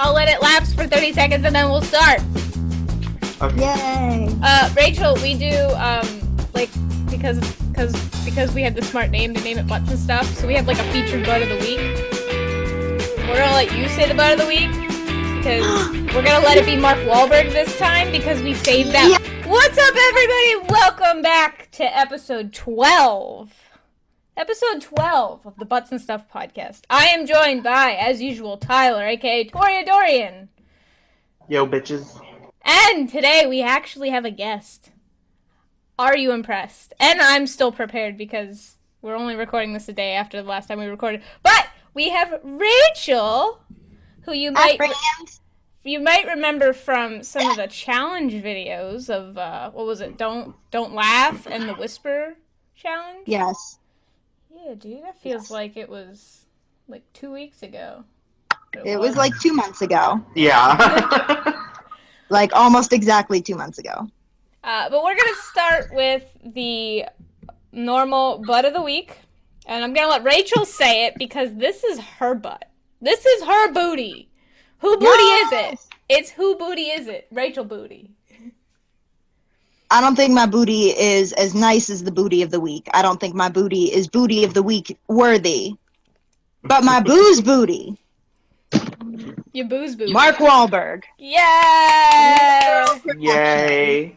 I'll let it lapse for 30 seconds and then we'll start. Okay. Yay! Rachel, we do because we had the smart name to name it butts and stuff. So we have like a featured butt of the week. We're gonna let you say the butt of the week because we're gonna let it be Mark Wahlberg this time because we saved that. Yeah. What's up, everybody? Welcome back to episode 12. Episode 12 of the Butts and Stuff podcast. I am joined by, as usual, Tyler, aka Toria Dorian. Yo, bitches. And today we actually have a guest. Are you impressed? And I'm still prepared because we're only recording this a day after the last time we recorded. But we have Rachel, who you might remember from some of the challenge videos of what was it? Don't laugh and the whisper challenge. Yes. Yeah, dude, that feels like it was like 2 weeks ago. It was like 2 months ago. Yeah. Like almost exactly 2 months ago. But we're going to start with the normal butt of the week. And I'm going to let Rachel say it because this is her butt. This is her booty. Who booty is it? It's who booty is it? Rachel booty. I don't think my booty is as nice as the booty of the week. I don't think my booty is booty of the week worthy. But my booze booty. Your booze booty. Mark Wahlberg. Yay! Yay.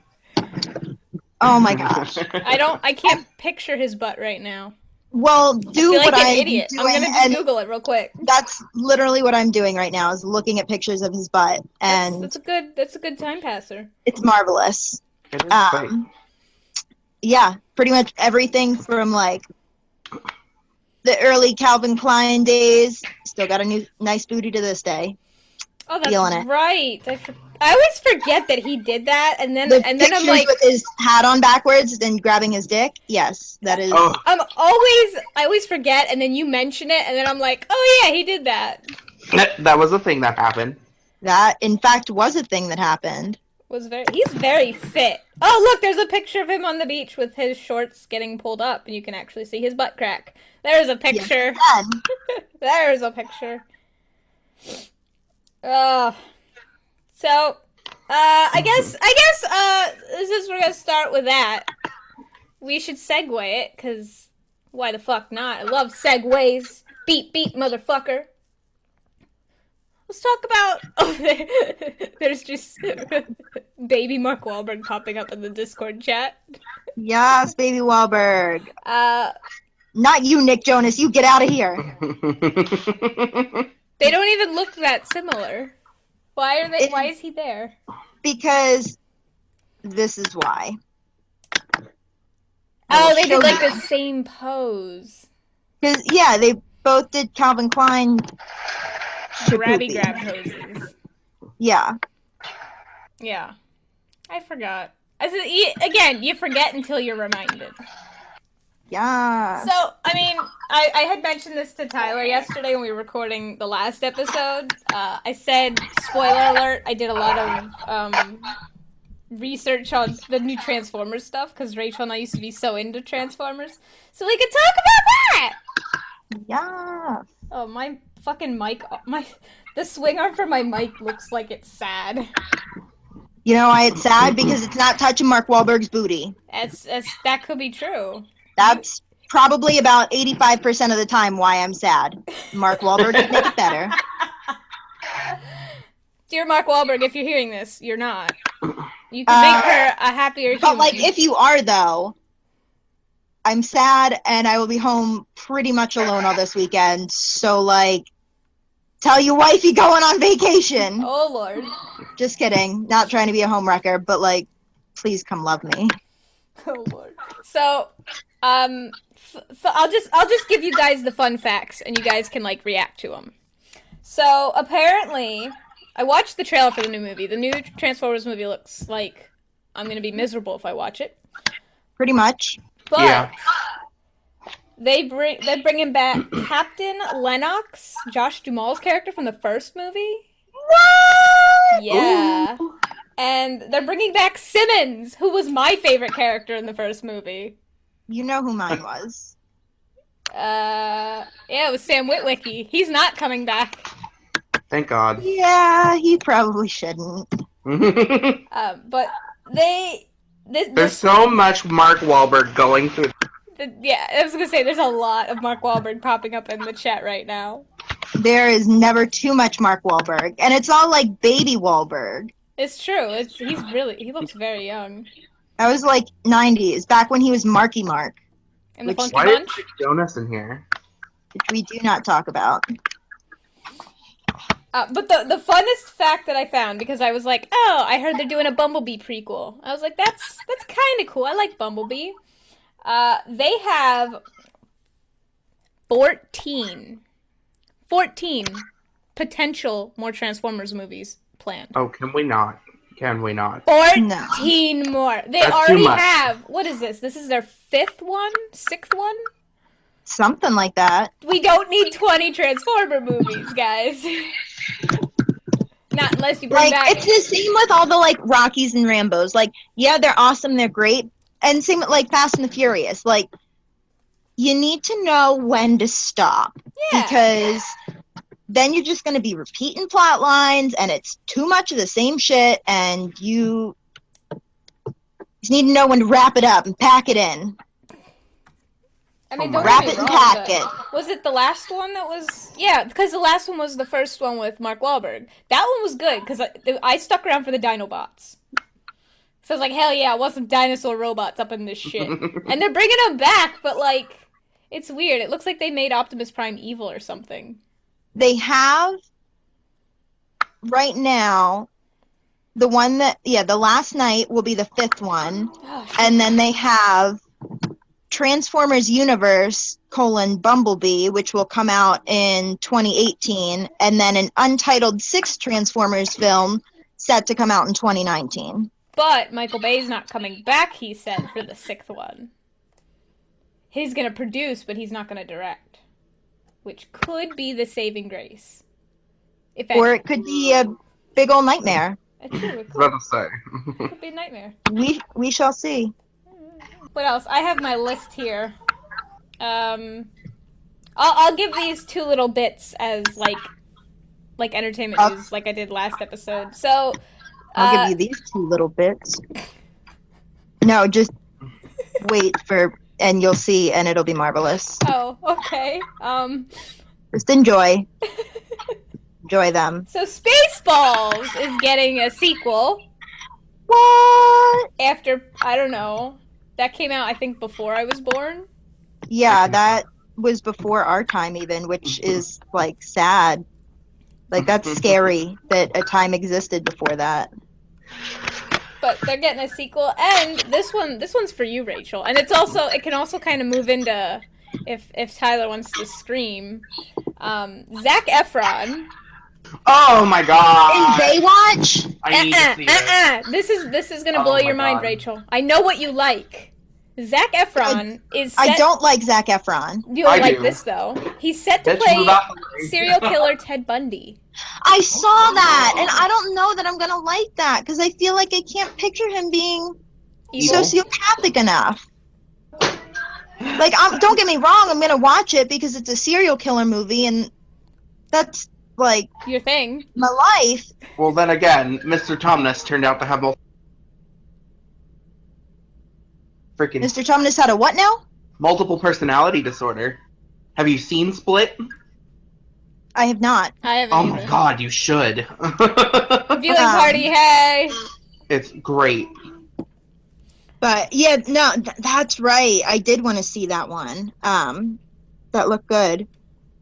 Oh my gosh. I can't picture his butt right now. Well, I feel like what an I'm idiot. doing, I'm gonna just Google it real quick. That's literally what I'm doing right now, is looking at pictures of his butt, and that's a good time passer. it's marvelous. It is great. Yeah, pretty much everything from like the early Calvin Klein days. Still got a nice booty to this day. Oh, that's Feeling it. right. I always forget that he did that, and then I'm like, with his hat on backwards and grabbing his dick. Yes, that is. Oh, I always forget, and then you mention it, and then I'm like, oh yeah, he did that. that was a thing that happened. That, in fact, was a thing that happened. He's very fit. Oh, look, there's a picture of him on the beach with his shorts getting pulled up, and you can actually see his butt crack. There's a picture. Yes, There's a picture. So, I guess, since we're gonna start with that, we should segue it, because why the fuck not? I love segues. Beep, beep, motherfucker. Let's talk about... there's just baby Mark Wahlberg popping up in the Discord chat. Yes, baby Wahlberg. Not you, Nick Jonas. You get out of here. They don't even look that similar. Why is he there? Because this is why. Oh, they did like the same pose. Because, yeah, they both did Calvin Klein Grabby grab poses. Yeah. Yeah. I forgot. Again, you forget until you're reminded. Yeah. So, I mean, I had mentioned this to Tyler yesterday when we were recording the last episode. I said, spoiler alert, I did a lot of research on the new Transformers stuff, because Rachel and I used to be so into Transformers. So we could talk about that! Yeah. Oh, my fucking mic, the swing arm for my mic looks like it's sad. You know why it's sad? Because it's not touching Mark Wahlberg's booty. That could be true. That's probably about 85% of the time why I'm sad. Mark Wahlberg could make it better. Dear Mark Wahlberg, if you're hearing this, you're not. You can make her a happier human. But, like, if you are, though, I'm sad, and I will be home pretty much alone all this weekend. So, like, tell your wife you're going on vacation. Oh, Lord. Just kidding. Not trying to be a homewrecker, but, like, please come love me. Oh, Lord. So, I'll just give you guys the fun facts, and you guys can, like, react to them. So, apparently, I watched the trailer for the new movie. The new Transformers movie looks like I'm gonna be miserable if I watch it. Pretty much. But Yeah. they're bringing back Captain Lennox, Josh Duhamel's character from the first movie. What? Yeah. Ooh. And they're bringing back Simmons, who was my favorite character in the first movie. You know who mine was. Yeah, it was Sam Witwicky. He's not coming back. Thank God. Yeah, he probably shouldn't. But There's so much Mark Wahlberg going through. Yeah, I was gonna say there's a lot of Mark Wahlberg popping up in the chat right now. There is never too much Mark Wahlberg, and it's all like baby Wahlberg. It's true. He looks very young. That was like 90s, back when he was Marky Mark. And the Funky Why Bunch? is Jonas in here? Which we do not talk about. But the funnest fact that I found, because I was like, oh, I heard they're doing a Bumblebee prequel. I was like, that's kind of cool. I like Bumblebee. They have 14 potential more Transformers movies planned. Oh, can we not? Can we not? 14 more. They That's already too much. have. What is this? This is their 5th one? 6th one? Something like that. We don't need 20 Transformer movies, guys. Not unless you bring back... It's the same with all the, like, Rockies and Rambos. Like, yeah, they're awesome, they're great. And same with, like, Fast and the Furious. Like, you need to know when to stop. Yeah. Because then you're just going to be repeating plot lines, and it's too much of the same shit, and you just need to know when to wrap it up and pack it in. I mean, Oh don't my Wrap get it me and wrong, pack but it. was it the last one that was... Yeah, because the last one was the first one with Mark Wahlberg. That one was good, because I stuck around for the Dinobots. So I was like, hell yeah, I want some dinosaur robots up in this shit. And they're bringing them back, but, like, it's weird. It looks like they made Optimus Prime evil or something. They have, right now, the one that, the last night will be the 5th one. Oh, shit. And then they have Transformers Universe, Bumblebee, which will come out in 2018. And then an untitled 6th Transformers film set to come out in 2019. But Michael Bay's not coming back, he said, for the 6th one. He's gonna produce, but he's not gonna direct. Which could be the saving grace. Or it could be a big old nightmare. True, it I was could, about to say. it could be a nightmare. We shall see. What else? I have my list here. I'll give these 2 little bits as like entertainment news, like I did last episode. So I'll give you these 2 little bits. No, just wait and you'll see, and it'll be marvelous. Oh, okay. Just enjoy. Enjoy them. So Spaceballs is getting a sequel. What? After, I don't know, that came out, I think, before I was born. Yeah, that was before our time even, which is, like, sad. Like, that's scary that a time existed before that. But they're getting a sequel, and this one's for you, Rachel. And it can also kind of move into, if Tyler wants to scream, Zac Efron. Oh my God! In Baywatch? I need to see it. This is gonna Oh blow my your mind, God. Rachel. I know what you like. Zac Efron is set... I don't like Zac Efron. You don't I like do. this, though. He's set to Let's play move out the way. serial killer Ted Bundy. I saw that, and I don't know that I'm gonna like that, because I feel like I can't picture him being Evil. sociopathic enough. Like, don't get me wrong, I'm gonna watch it because it's a serial killer movie, and that's, like, Your thing. my life. Well, then again, Mr. Tumnus turned out to have freaking Mr. Tumnus had a what now? multiple personality disorder. Have you seen Split? I have not. I haven't Oh my either. God, you should. Viewing party, hey! It's great. But, yeah, no, that's right. I did want to see that one. That looked good.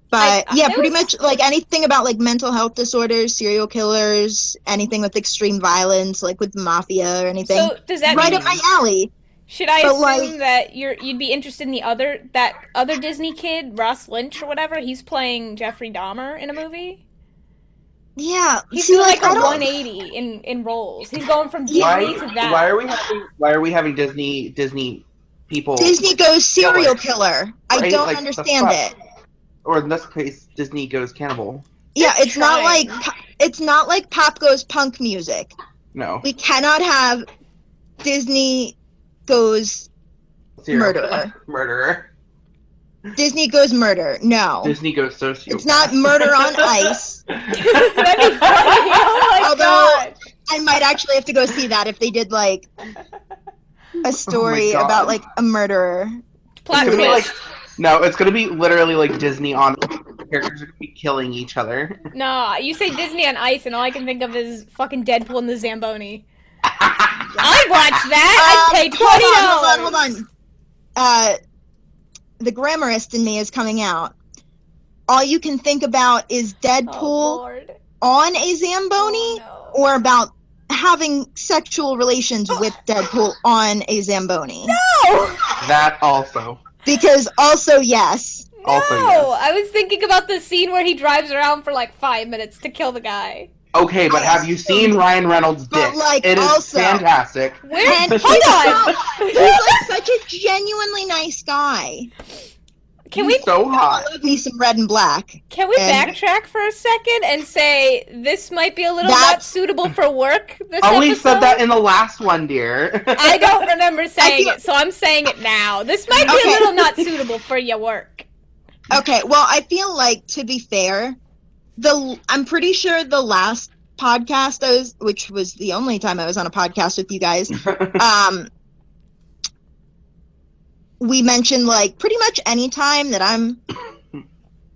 But, yeah, there pretty was- much, like, anything about, like, mental health disorders, serial killers, anything with extreme violence, like with the mafia or anything. So, does that Right mean... up my alley. Should I But, assume like- that you'd be interested in that other Disney kid, Ross Lynch or whatever? He's playing Jeffrey Dahmer in a movie. Yeah. He's see, doing like I a don't- 180 in roles. He's going from Disney to that. Why are we having Disney people? Disney goes serial killer. I Right? don't Like, understand the it. fuck? Or in this case, Disney goes cannibal. Yeah, it's not trying. like pop goes punk music. No. We cannot have Disney goes Serial murderer. Murderer. Disney goes murder. No. Disney goes sociopath. It's not murder on ice. That'd be funny. Oh my Although, god. I might actually have to go see that if they did, like, a story God. about, like, a murderer. Plot It's gonna be like, twist. no, it's gonna be literally like Disney on. Characters are gonna be killing each other. No, you say Disney on Ice, and all I can think of is fucking Deadpool and the Zamboni. I'd watch that. I'd pay $20. Hold on. The grammarist in me is coming out. All you can think about is Deadpool Oh, Lord. on a Zamboni, Oh, or about having sexual relations with Deadpool on a Zamboni. no! That also. Because also, yes. Also, No! yes. I was thinking about the scene where he drives around for like 5 minutes to kill the guy. Okay, but have you seen Ryan Reynolds' But, dick? like, It is also- fantastic. Where? And Hold he's like such a genuinely nice guy. Can He's we so I hot. love me some red and black. Can we And- backtrack for a second and say this might be a little That- not suitable for work this Oh, we episode? said that in the last one, dear. I don't remember saying feel- it, so I'm saying it now. This might be Okay. a little not suitable for your work. Okay, well, I feel like, to be fair, I'm pretty sure the last podcast which was the only time I was on a podcast with you guys, we mentioned, like, pretty much any time that I'm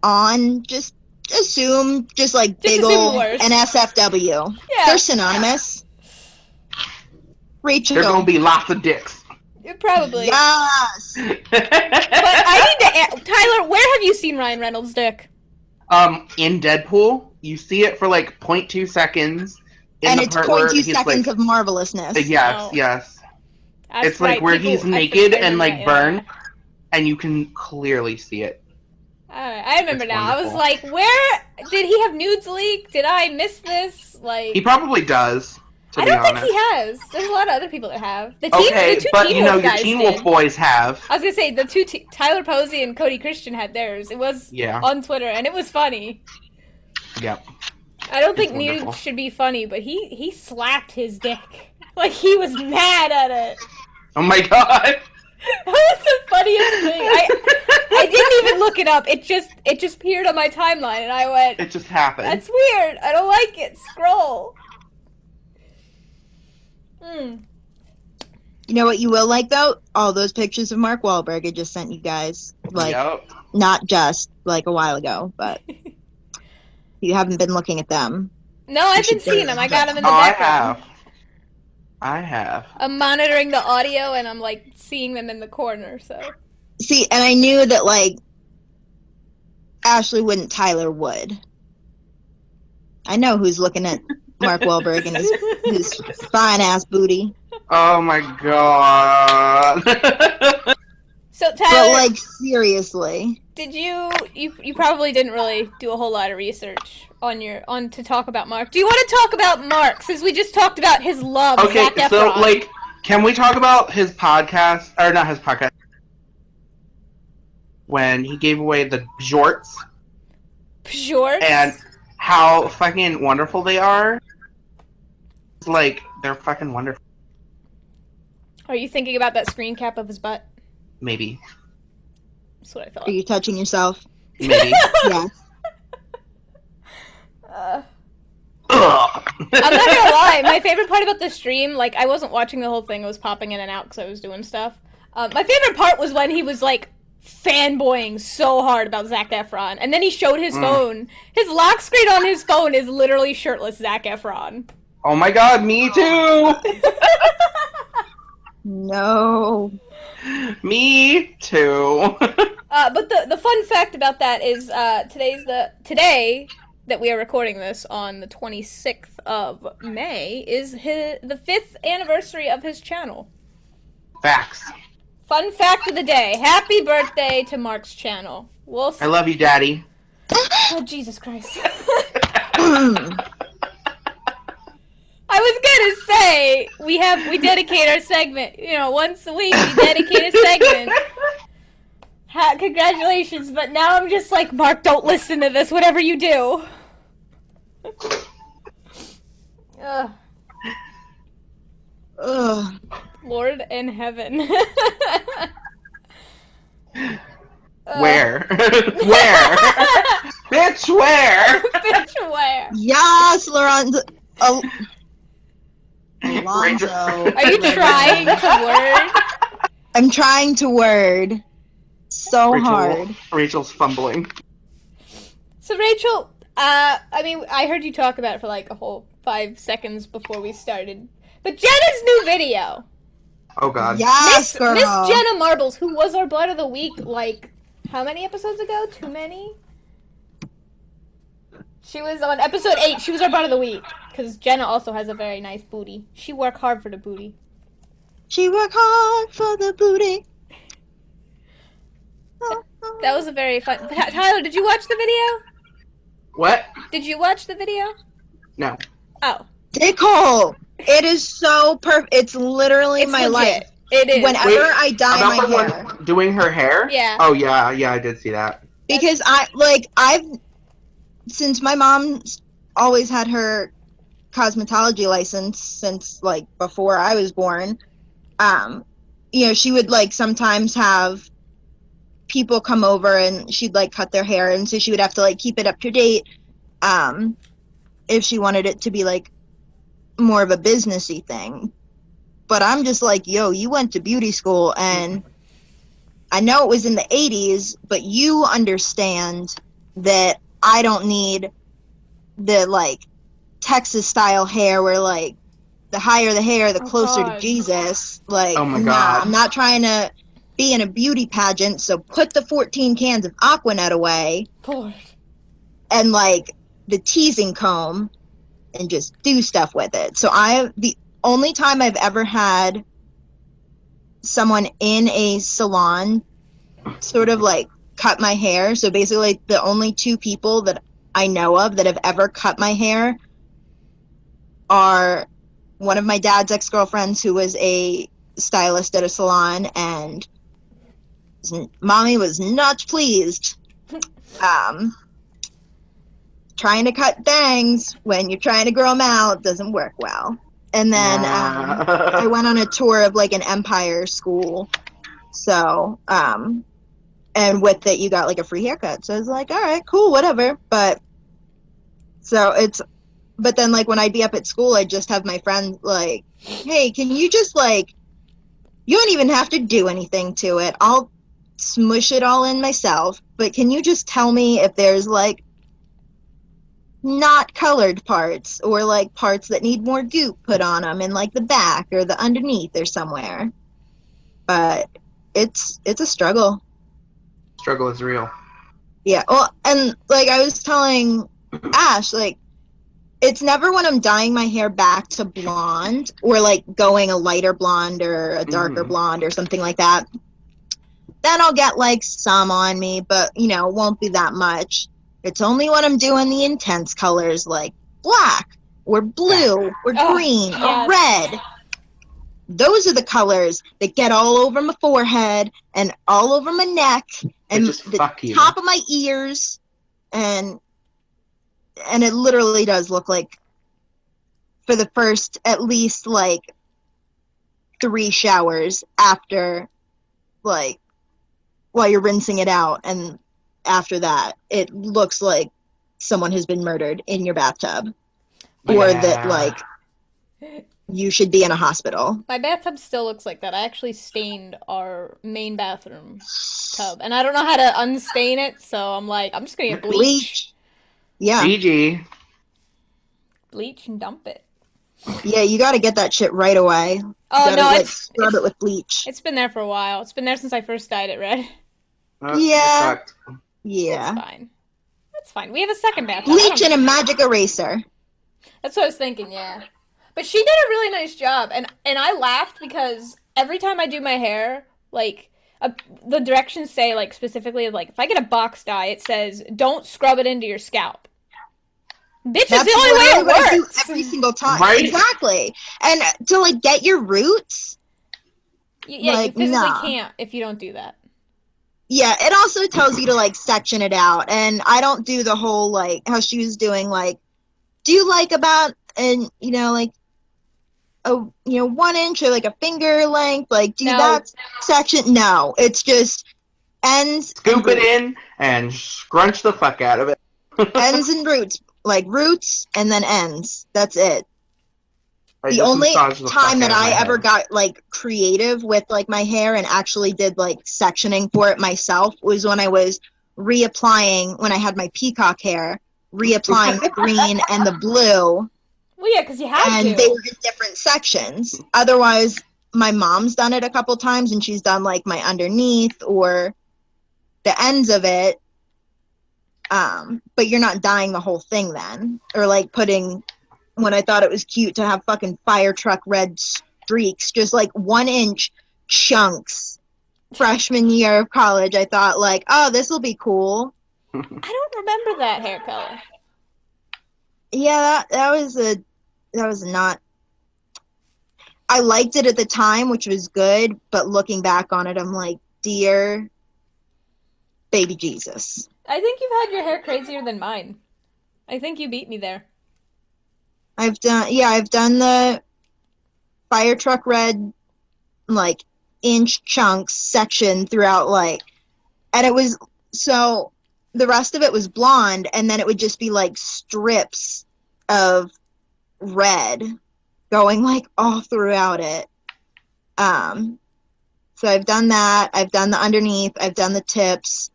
on, just assume, just like, big assume the old worst. NSFW. Yeah. They're synonymous. Rachel. There's gonna be lots of dicks. Probably. Yes. But I need to Tyler, where have you seen Ryan Reynolds' dick? In Deadpool, you see it for like 0.2 seconds. In And the it's part where 0.2 he's seconds like, of marvelousness. yes, Oh. yes. That's It's like right, where people- he's I naked forget and like that, yeah. burned, and you can clearly see it. Alright, I remember It's now. I was wonderful. like, where did he have nudes leaked? Did I miss this? Like, He probably does, to I be don't honest. think he has. There's a lot of other people that have. The two Okay, but Teen you know, Wolf your guys Teen did. Wolf boys have. I was gonna say the two Tyler Posey and Cody Christian had theirs. It was Yeah. on Twitter, and it was funny. Yep. I don't think It's wonderful. nudes should be funny, but he slapped his dick. Like, he was mad at it. Oh my god. That was the funniest thing. I didn't even look it up. It just appeared on my timeline, and I went, It just happened. "That's weird. I don't like it." Scroll. Hmm. You know what you will like, though? All those pictures of Mark Wahlberg I just sent you guys. Like, Yep. not just, like, a while ago, but you haven't been looking at them. No, I've been should seeing them. I got them in the Oh, I background. have. I have. I'm monitoring the audio, and I'm, like, seeing them in the corner, so. See, and I knew that, like, Ashley wouldn't, Tyler would. I know who's looking at Mark Wahlberg and his fine-ass booty. Oh my god. So, But, Tyler, like, seriously. did you probably didn't really do a whole lot of research on to talk about Mark. Do you want to talk about Mark, since we just talked about his love, Okay, Zac Efron? so, like, can we talk about his podcast, or not his podcast, when he gave away the pjorts, Pjorts? and how fucking wonderful they are? It's like, they're fucking wonderful. Are you thinking about that screen cap of his butt? Maybe. That's what I thought. Are you touching yourself? Maybe. Yeah. Ugh. I'm not gonna lie, my favorite part about the stream, like, I wasn't watching the whole thing, I was popping in and out because I was doing stuff. My favorite part was when he was, like, fanboying so hard about Zac Efron, and then he showed his phone. His lock screen on his phone is literally shirtless Zac Efron. Oh my god, me too! No. Me too. But the fun fact about that is, today that we are recording this on the 26th of May is the 5th anniversary of his channel. Facts. Fun fact of the day. Happy birthday to Mark's channel. We'll I love you, Daddy. Oh, Jesus Christ. I was gonna say, we dedicate our segment, once a week, we dedicate a segment. Congratulations, but now I'm just like, Mark, don't listen to this, whatever you do. Ugh, Ugh. Lord in heaven. Where? Where? Bitch, where? Bitch, where? Yes, Lorenzo. Oh. Alonzo. Are you trying to word? I'm trying to word so hard. Rachel's fumbling. So Rachel, I mean, I heard you talk about it for like a whole 5 seconds before we started. But Jenna's new video. Oh God. Yes, girl. Miss Jenna Marbles, who was our Blood of the Week, like, how many episodes ago? Too many? She was on episode 8. She was our Blood of the Week. Because Jenna also has a very nice booty. She worked hard for the booty. She worked hard for the booty. That was a very fun... Tyler, did you watch the video? What? Did you watch the video? No. Oh. Nicole, it is so perfect. It's literally It's my legit. life. It is. Whenever Wait, I dye about my the hair. one doing her hair? Yeah. Oh yeah, I did see that. Because since my mom's always had her cosmetology license since like before I was born, you know, she would like sometimes have people come over and she'd like cut their hair, and so she would have to like keep it up to date if she wanted it to be like more of a businessy thing. But I'm just like, yo, you went to beauty school, and I know it was in the 80s, but you understand that I don't need the like Texas style hair where like the higher the hair, the closer to Jesus. Like, Oh my nah, God. I'm not trying to be in a beauty pageant, so put the 14 cans of Aquanet away Lord. and like the teasing comb and just do stuff with it. So the only time I've ever had someone in a salon sort of like cut my hair, so basically like, the only 2 people that I know of that have ever cut my hair are one of my dad's ex-girlfriends who was a stylist at a salon, and mommy was not pleased. Trying to cut bangs when you're trying to grow them out doesn't work well. And then I went on a tour of like an Empire school. So, and with it, you got like a free haircut. So I was like, all right, cool, whatever. But then like when I'd be up at school, I'd just have my friend like, hey, can you just like, you don't even have to do anything to it. I'll smush it all in myself. But can you just tell me if there's like not colored parts or like parts that need more goop put on them in like the back or the underneath or somewhere? But it's a struggle. Struggle is real. Yeah. Well, and like I was telling Ash, like it's never when I'm dyeing my hair back to blonde or like going a lighter blonde or a darker blonde or something like that. Then I'll get like some on me, but you know, it won't be that much. It's only when I'm doing the intense colors like black or blue or green or red. Those are the colors that get all over my forehead and all over my neck and the top of my ears. And it literally does look like for the first at least like 3 showers after like while you're rinsing it out, and after that it looks like someone has been murdered in your bathtub or that like you should be in a hospital. My bathtub still looks like that. I actually stained our main bathroom tub, and I don't know how to unstain it, so I'm like, I'm just gonna get bleach. Yeah. GG. Bleach and dump it. Yeah, you gotta get that shit right away. Oh gotta, no, like, scrub it with bleach. It's been there for a while. It's been there since I first dyed it red. Yeah. Yeah. That's fine. That's fine. We have a second bathtub. Bleach and a magic eraser. That's what I was thinking, yeah. But she did a really nice job, and I laughed because every time I do my hair, like, the directions say, like, specifically, like, if I get a box dye, it says, don't scrub it into your scalp. Bitch, that's the only way it works. Every single time. Right? Exactly. And to, like, get your roots. Yeah, like, you physically can't if you don't do that. Yeah, it also tells you to, like, section it out. And I don't do the whole, like, how she was doing, like, do you like about, and, you know, like, 1 inch or, like, a finger length? Like, do that section? No. It's just ends. Scoop it in and scrunch the fuck out of it. Ends and roots. Like roots and then ends. That's it. The only time that I ever got like creative with like my hair and actually did like sectioning for it myself was when I was reapplying, when I had my peacock hair, reapplying the green and the blue. Well, yeah, because you had to. And they were in different sections. Otherwise, my mom's done it a couple times, and she's done like my underneath or the ends of it. But you're not dyeing the whole thing then, or like putting. When I thought it was cute to have fucking fire truck red streaks, just like 1 inch chunks. Freshman year of college, I thought like, oh, this will be cool. I don't remember that hair color. Yeah, that was not. I liked it at the time, which was good, but looking back on it, I'm like, dear baby Jesus. I think you've had your hair crazier than mine. I think you beat me there. I've done the fire truck red, like, inch chunks section throughout, like, and it was, so the rest of it was blonde, and then it would just be, like, strips of red going, like, all throughout it. So I've done that. I've done the underneath. I've done the tips.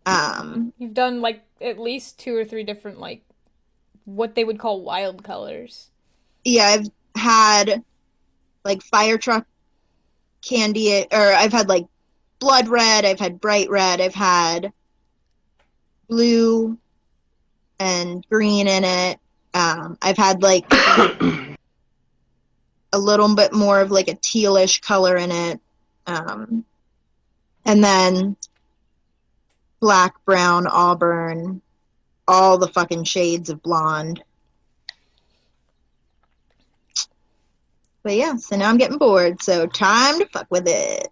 You've done, like, at least 2 or 3 different, like, what they would call wild colors. Yeah, I've had like fire truck candy, or I've had like blood red, I've had bright red, I've had blue and green in it. I've had like a little bit more of like a tealish color in it. And then black, brown, auburn, all the fucking shades of blonde. But yeah, so now I'm getting bored, so time to fuck with it.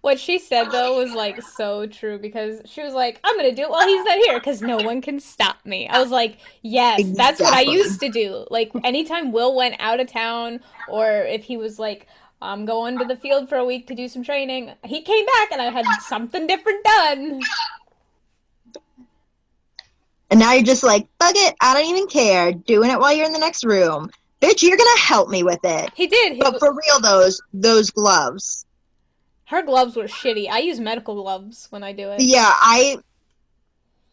What she said, though, was, like, so true, because she was like, I'm gonna do it while he's not here, because no one can stop me. I was like, yes, Exactly. That's what I used to do. Like, anytime Will went out of town, or if he was like, I'm going to the field for a week to do some training, he came back and I had something different done. And now you're just like, fuck it, I don't even care. Doing it while you're in the next room. Bitch, you're gonna help me with it. He did. But for real, those gloves. Her gloves were shitty. I use medical gloves when I do it. Yeah, I,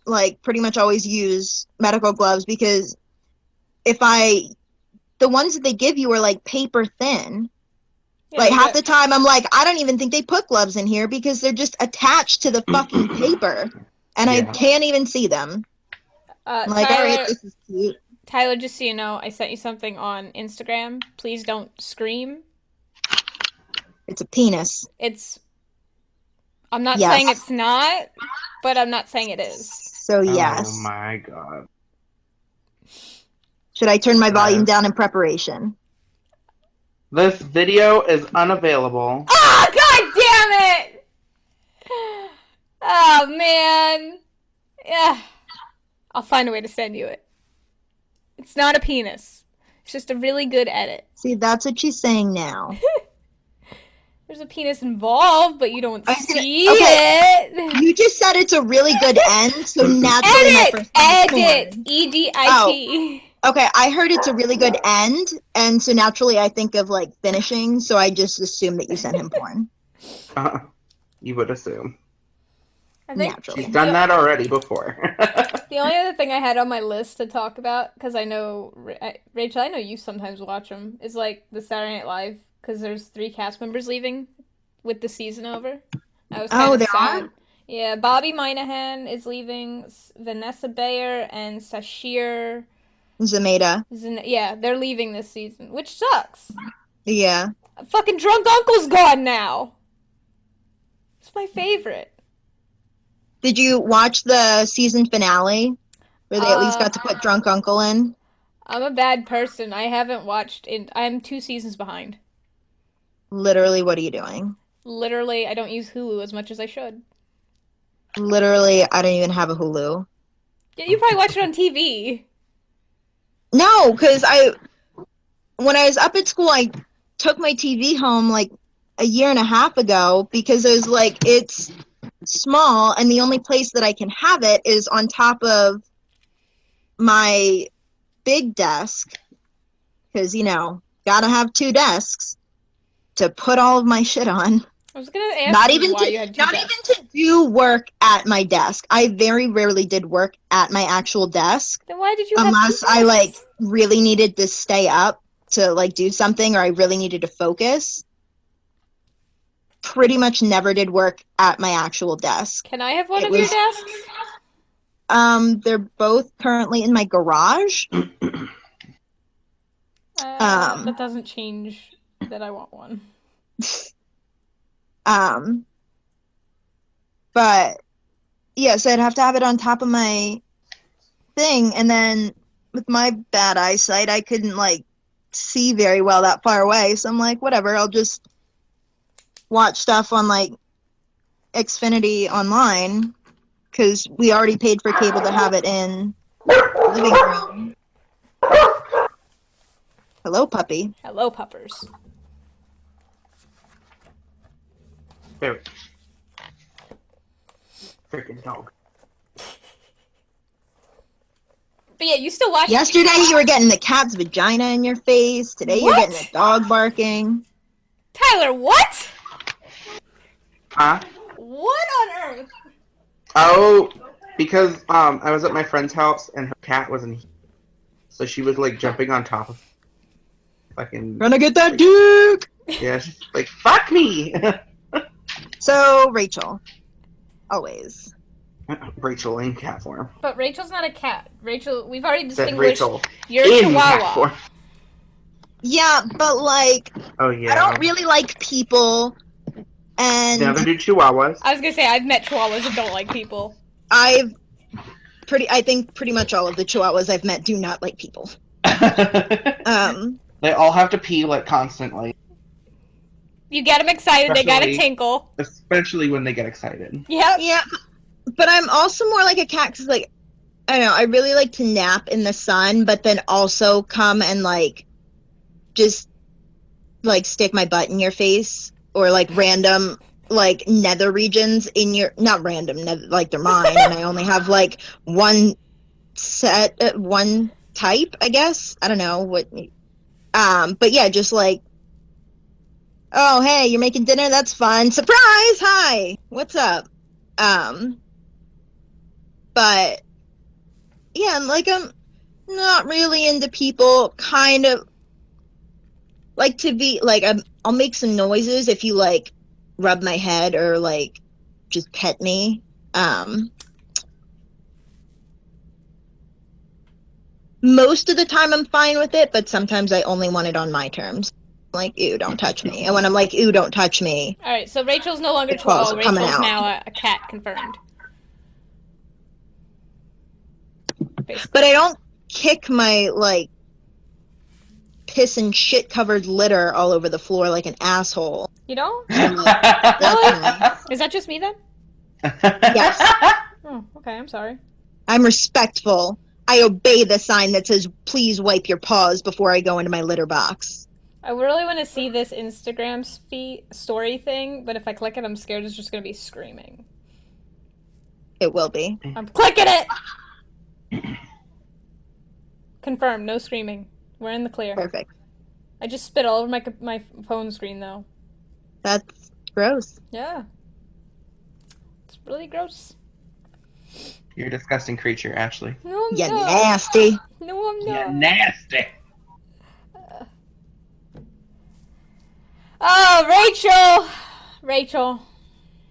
like, pretty much always use medical gloves because the ones that they give you are, like, paper thin. Yeah, like, half the time I'm like, I don't even think they put gloves in here because they're just attached to the fucking paper. And I can't even see them. I'm like, Tyler, alright, this is cute. Tyler, just so you know, I sent you something on Instagram. Please don't scream. It's a penis. I'm not saying it's not, but I'm not saying it is. So yes. Oh my god. Should I turn my volume down in preparation? This video is unavailable. Oh, god damn it! Oh, man. Yeah. I'll find a way to send you it. It's not a penis. It's just a really good edit. See, that's what she's saying now. There's a penis involved, but you don't see it. You just said it's a really good end, so naturally my first edit. E-D-I-T. Oh. Okay, I heard it's a really good end, and so naturally I think of, like, finishing, so I just assume that you sent him porn. You would assume. I think naturally. She's done that already before. The only other thing I had on my list to talk about, because I know, Rachel, I know you sometimes watch them, is, like, the Saturday Night Live, because there's 3 cast members leaving with the season over. I was kind of sad. Are? Yeah, Bobby Minahan is leaving, Vanessa Bayer and Sashir Zameda. Yeah, they're leaving this season, which sucks. Yeah. Fucking Drunk Uncle's gone now. It's my favorite. Did you watch the season finale where they at least got to put Drunk Uncle in? I'm a bad person. I haven't watched I'm 2 seasons behind. Literally, what are you doing? Literally, I don't use Hulu as much as I should. Literally, I don't even have a Hulu. Yeah, you probably watch it on TV. No, because when I was up at school, I took my TV home like a year and a half ago because I was like, it's small, and the only place that I can have it is on top of my big desk, because, you know, gotta have 2 desks to put all of my shit on. I was gonna ask Not you even why to, you had 2 not desks. even to do work at my desk. I very rarely did work at my actual desk, Then why did you have 2 unless I, desks? like, really needed to stay up to, like, do something, or I really needed to focus. Pretty much never did work at my actual desk. Can I have one It of your was- desks? They're both currently in my garage. That doesn't change that I want one. But yes, I'd have to have it on top of my thing, and then with my bad eyesight, I couldn't like see very well that far away. So I'm like, whatever, I'll just watch stuff on like Xfinity online, because we already paid for cable to have it in the living room. Hello, puppy. Hello, puppers. There. Freaking dog. But yeah, you still watch. Yesterday you were getting the cat's vagina in your face. Today you're What? getting a dog barking. Tyler, what? Huh? What on earth? Oh, because I was at my friend's house and her cat was in here. So she was like jumping on top of fucking Gonna get that dick! yeah, she's like, fuck me. So, Rachel. Always. Rachel in cat form. But Rachel's not a cat. Rachel, we've already Said distinguished. Rachel You're a in cat Chihuahua. form. Yeah, but like, Oh yeah. I don't really like people, and Neither do Chihuahuas. I was gonna say I've met Chihuahuas that don't like people. I think pretty much all of the Chihuahuas I've met do not like people. They all have to pee like constantly, You get them excited, they gotta Especially- tinkle. especially when they get excited. Yep. Yeah, but I'm also more like a cat, because like, I don't know, I really like to nap in the sun, but then also come and like, just like stick my butt in your face, or like random like nether regions in your, not random, like they're mine, and I only have like one type, I guess. I don't know what. But yeah, just like, oh hey, you're making dinner, that's fun, surprise, hi, what's up? But yeah, like, I'm not really into people. Kind of like to be like, I'll make some noises if you like rub my head or like just pet me. Most of the time I'm fine with it, but sometimes I only want it on my terms. Like, ew, don't touch me. And when I'm like, ew, don't touch me, Alright, so Rachel's no longer The claws Chihuahua. are coming Rachel's out. now a cat, confirmed. Basically. but I don't kick my like piss and shit covered litter all over the floor like an asshole. You don't? I'm like, that's nice. Is that just me then? Yes. Oh, okay, I'm sorry. I'm respectful. I obey the sign that says, please wipe your paws before I go into my litter box. I really want to see this Instagram story thing, but if I click it, I'm scared it's just going to be screaming. It will be. I'm clicking it! Confirmed, no screaming. We're in the clear. Perfect. I just spit all over my phone screen, though. That's gross. Yeah. It's really gross. You're a disgusting creature, Ashley. No, I'm You not. nasty. No, I'm You're not. nasty. Oh, Rachel! Rachel.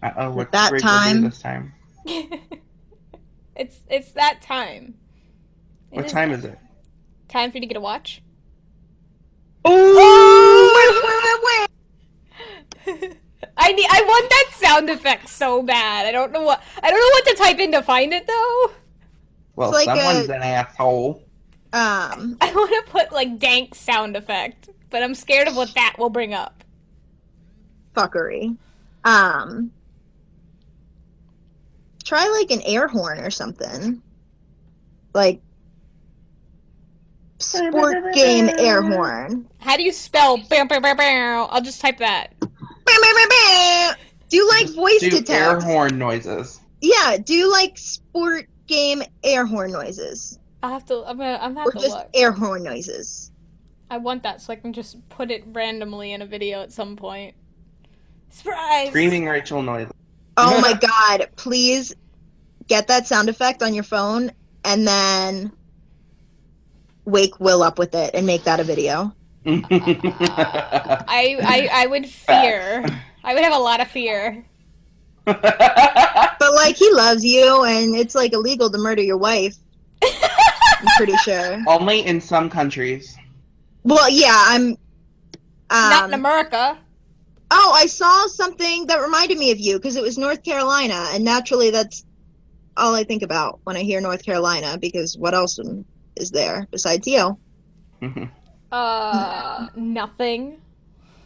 Uh-oh, what's That Rachel time. do this time? It's that time. What time is it? Time for you to get a watch. Oh! I want that sound effect so bad. I don't know what to type in to find it though. Well, It's like someone's an asshole. I want to put like dank sound effect, but I'm scared of what that will bring up. Fuckery. Try like an air horn or something. Like sport game air horn. How do you spell? Bam, bam, bam, bam. I'll just type that. Do you like voice Do to air text? horn noises. Yeah, do you like sport game air horn noises? I'm gonna have Or to just look. air horn noises? I want that so I can just put it randomly in a video at some point. Surprise! Screaming Rachel noises. Oh my god, please get that sound effect on your phone and then wake Will up with it and make that a video. I would fear. I would have a lot of fear. But like, he loves you, and it's like illegal to murder your wife. I'm pretty sure. Only in some countries. Well, yeah, I'm. Not in America. Oh, I saw something that reminded me of you because it was North Carolina, and naturally, that's all I think about when I hear North Carolina. Because what else is there besides you? Nothing.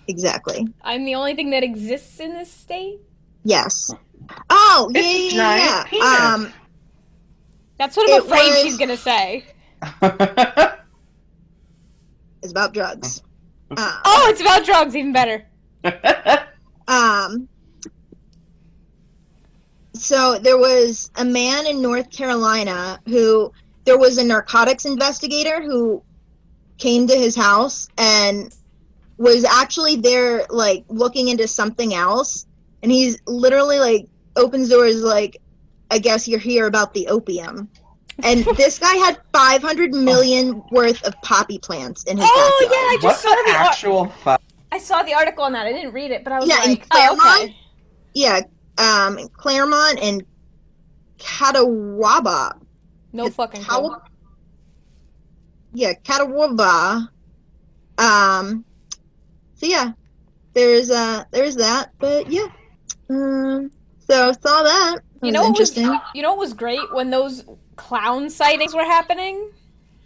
Exactly. I'm the only thing that exists in this state. Yes. Oh, yeah, It's a yeah, giant yeah. penis. That's what I'm It afraid was- she's gonna say. It's about drugs. Oh, it's about drugs, even better. So there was a man in North Carolina who, there was a narcotics investigator who came to his house and was actually there, like, looking into something else. And he's literally, like, opens doors like, I guess you're here about the opium. And this guy had 500 million worth of poppy plants in his Oh, backyard. yeah, I just What's saw the the actual fuck? I saw the article on that. I didn't read it, but I was Yeah, in like, oh, Claremont? okay. Yeah, Claremont and Catawba. No It's fucking clue. Yeah, Catawba. So yeah, there's that, but yeah. So saw that. You know what was interesting. you know what was great when those clown sightings were happening?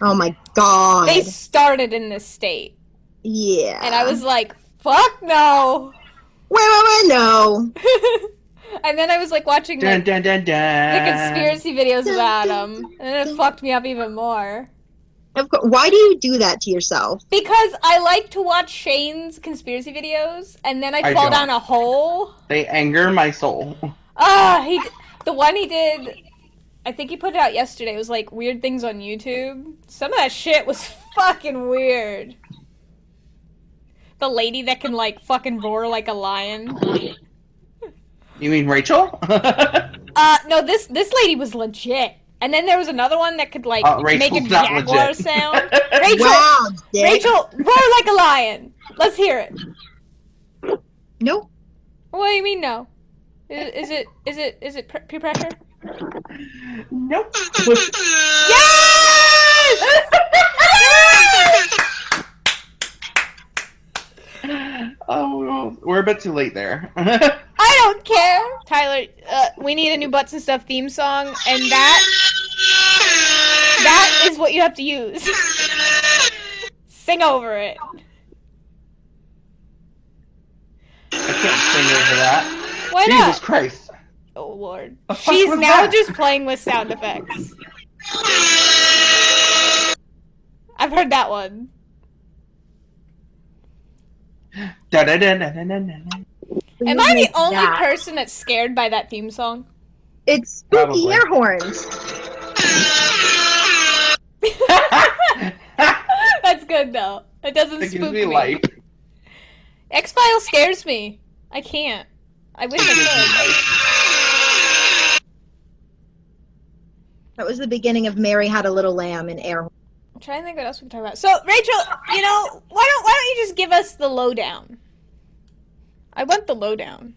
Oh my god. They started in this state. Yeah. And I was like, fuck no. Wait, no. And then I was like watching Dun, like, dun, dun, dun. the conspiracy videos about them, and then it fucked me up even more. Of course. Why do you do that to yourself? Because I like to watch Shane's conspiracy videos, and then I fall don't. down a hole. They anger my soul. The one he did, I think he put it out yesterday, was like weird things on YouTube. Some of that shit was fucking weird. The lady that can like fucking roar like a lion. You mean Rachel? No, this lady was legit. And then there was another one that could like make a Rachel's not jaguar legit. sound. Rachel, Wow, Dick. Rachel, roar like a lion. Let's hear it. Nope. What do you mean no? Is it peer pressure? Nope. Yes! Oh, we're a bit too late there. I don't care. Tyler, we need a new Butts and Stuff theme song, and that is what you have to use. Sing over it. I can't sing over that. Why Jesus not? Christ. Oh lord. The fuck She's was now that? just playing with sound effects. I've heard that one. Da-da-da-da-da-da-da. Am I the only Yeah. person that's scared by that theme song? It's spooky Probably. air horns. That's good though. It doesn't It spook gives me me. life. X-Files scares me. I can't. I wish I could. That was the beginning of Mary Had a Little Lamb in air horns. I'm trying to think what else we can talk about. So, Rachel, you know, why don't you just give us the lowdown? I want the lowdown.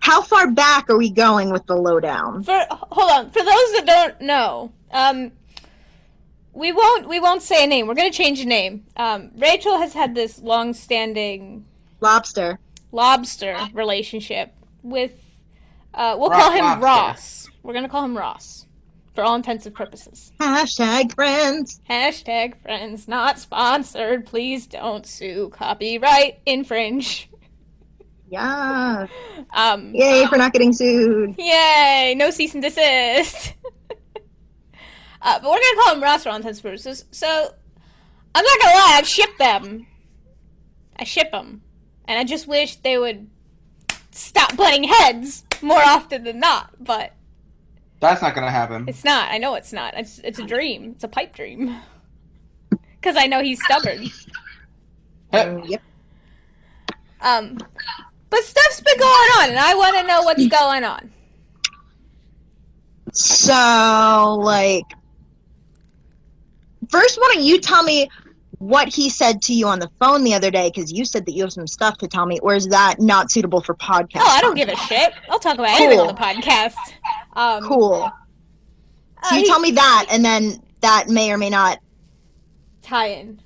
How far back are we going with the lowdown? Hold on. For those that don't know, we won't say a name. We're gonna change the name. Rachel has had this long-standing Lobster. lobster relationship with, we'll call him Lobster. Ross. We're gonna call him Ross, for all intents and purposes. Hashtag friends. Hashtag friends not sponsored. Please don't sue. Copyright infringe. Yeah. Um, Yay for not getting sued. Yay! No cease and desist. But we're gonna call him Ross for all intents and purposes. So, I'm not gonna lie, I've shipped them. I ship them. And I just wish they would stop butting heads more often than not, but... That's not gonna happen. It's not. I know it's not. It's a dream. It's a pipe dream. Because I know he's stubborn. Yep. But stuff's been going on, and I want to know what's going on. So, like, first, why don't you tell me what he said to you on the phone the other day, because you said that you have some stuff to tell me, or is that not suitable for podcast? Oh, I don't give a shit. I'll talk about anything on the podcast. Cool. So you tell me that, and then that may or may not tie in.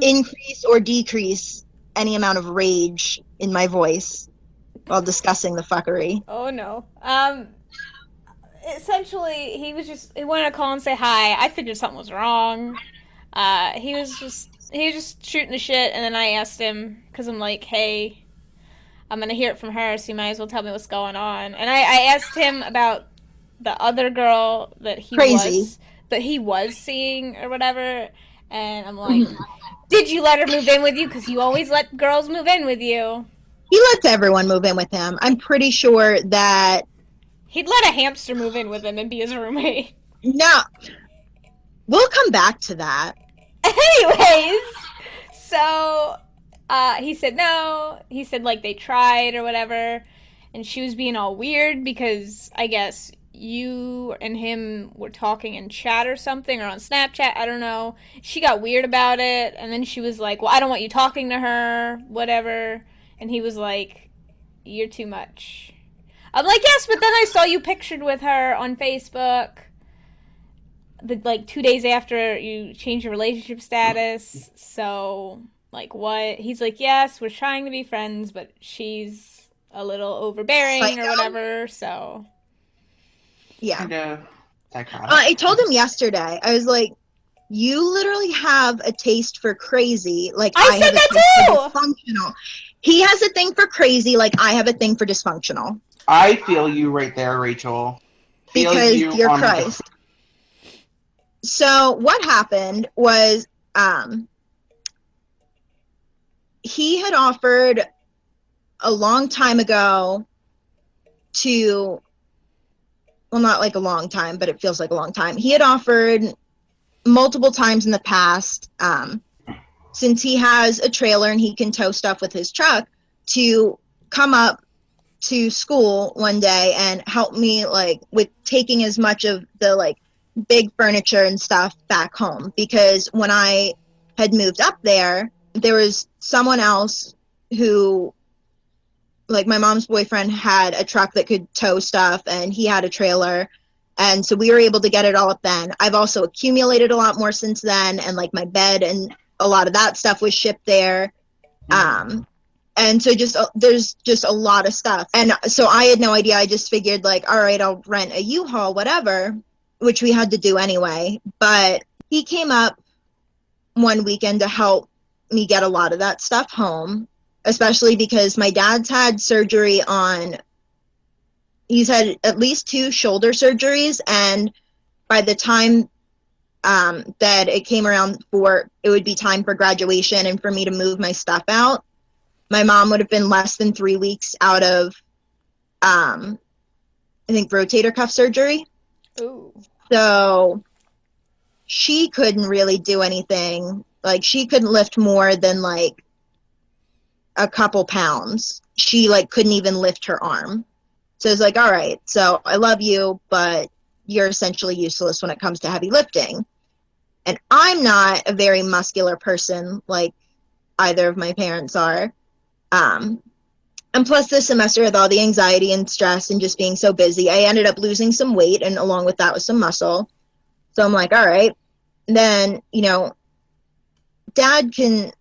Increase or decrease any amount of rage in my voice while discussing the fuckery. Oh, no. Essentially, he wanted to call and say hi. I figured something was wrong. He was just shooting the shit, and then I asked him, because I'm like, hey, I'm gonna hear it from her, so you might as well tell me what's going on. And I asked him about the other girl that he was seeing or whatever, and I'm like, did you let her move in with you? Because you always let girls move in with you. He lets everyone move in with him. I'm pretty sure that... He'd let a hamster move in with him and be his roommate. No. We'll come back to that. Anyways, so he said no. He said, like, they tried or whatever, and she was being all weird because I guess you and him were talking in chat or something, or on Snapchat, I don't know. She got weird about it, and then she was like, well, I don't want you talking to her, whatever. And he was like, you're too much. I'm like, yes, but then I saw you pictured with her on Facebook, like 2 days after you changed your relationship status. So, like, what? He's like, yes, we're trying to be friends, but she's a little overbearing or whatever, so. Yeah. Psychotic. I told him yesterday, I was like, you literally have a taste for crazy. Like, I said have that a taste too! for dysfunctional. He has a thing for crazy, like I have a thing for dysfunctional. I feel you right there, Rachel. Because you're Christ. So what happened was he had offered a long time ago to, well, not like a long time, but it feels like a long time. He had offered multiple times in the past, since he has a trailer and he can tow stuff with his truck, to come up to school one day and help me, like, with taking as much of the, like, big furniture and stuff back home. Because when I had moved up there was someone else who, like, my mom's boyfriend had a truck that could tow stuff, and he had a trailer, and so we were able to get it all up then. I've also accumulated a lot more since then, and, like, my bed and a lot of that stuff was shipped there. And so there's just a lot of stuff. And so I had no idea. I just figured, like, all right, I'll rent a U-Haul, whatever, which we had to do anyway. But he came up one weekend to help me get a lot of that stuff home, especially because my dad's had surgery on, he's had at least 2 shoulder surgeries. And by the time that it came around for, it would be time for graduation and for me to move my stuff out, my mom would have been less than 3 weeks out of, I think, rotator cuff surgery. Ooh. So she couldn't really do anything. Like, she couldn't lift more than, like, a couple pounds. She, like, couldn't even lift her arm. So it's like, all right, so I love you, but you're essentially useless when it comes to heavy lifting. And I'm not a very muscular person like either of my parents are. And plus this semester, with all the anxiety and stress and just being so busy, I ended up losing some weight, and along with that was some muscle. So I'm like, all right, then, you know, Dad can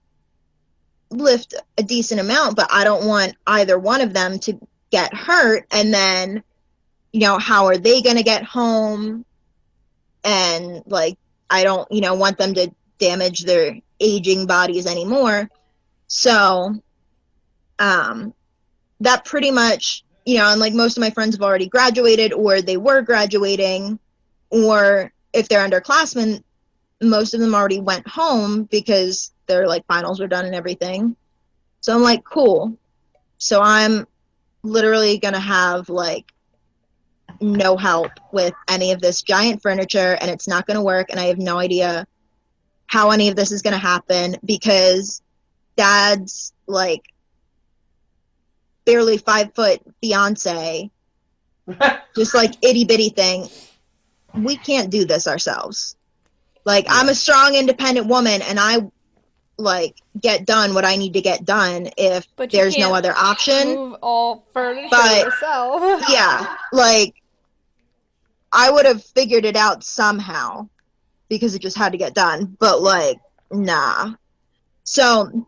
lift a decent amount, but I don't want either one of them to get hurt. And then, you know, how are they going to get home? And, like, I don't, you know, want them to damage their aging bodies anymore. So, that pretty much, you know, and, like, most of my friends have already graduated, or they were graduating, or if they're underclassmen, most of them already went home because their, like, finals were done and everything. So I'm like, cool. So I'm literally gonna have like no help with any of this giant furniture, and it's not gonna work, and I have no idea how any of this is gonna happen because Dad's like barely 5 foot fiance, just like itty bitty thing. We can't do this ourselves. Like, I'm a strong, independent woman, and I like get done what I need to get done if there's no other option. Move all furniture But yourself. yeah, like I would have figured it out somehow because it just had to get done. But like, nah. So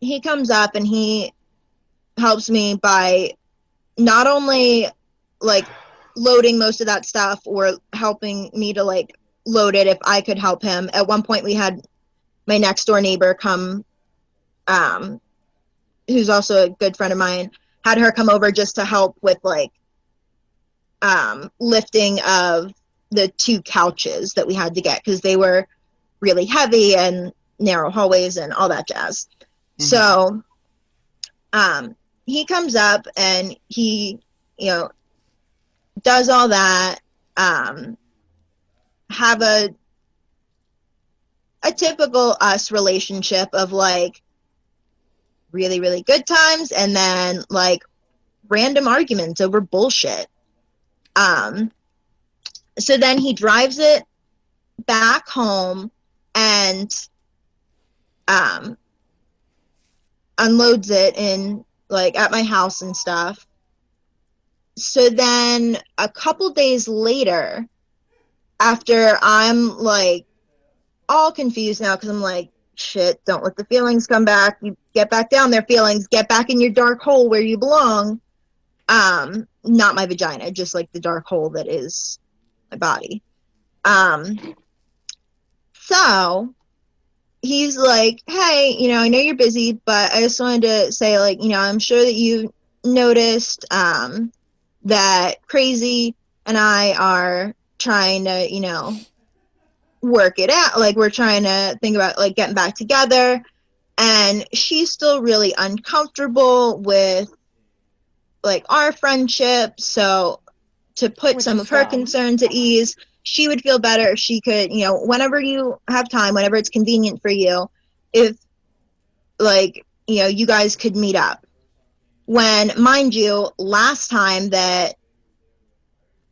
he comes up and he helps me by not only like loading most of that stuff or helping me to like load it if I could help him. At one point we had my next door neighbor come, who's also a good friend of mine, had her come over just to help with like lifting of the 2 couches that we had to get because they were really heavy and narrow hallways and all that jazz. Mm-hmm. So he comes up and he, does all that, have a typical us relationship of like really, really good times and then like random arguments over bullshit. So then he drives it back home and unloads it in like at my house and stuff. So then a couple days later, after I'm like all confused now because I'm like, shit, don't let the feelings come back. You get back down there, feelings. Get back in your dark hole where you belong. Not my vagina, just like the dark hole that is my body. So he's like, hey, I know you're busy, but I just wanted to say, like, I'm sure that you noticed that Crazy and I are trying to, work it out. Like, we're trying to think about, like, getting back together. And she's still really uncomfortable with, like, our friendship. So to put some of her concerns at ease, she would feel better if she could, whenever you have time, whenever it's convenient for you, if, like, you guys could meet up. When, mind you, last time that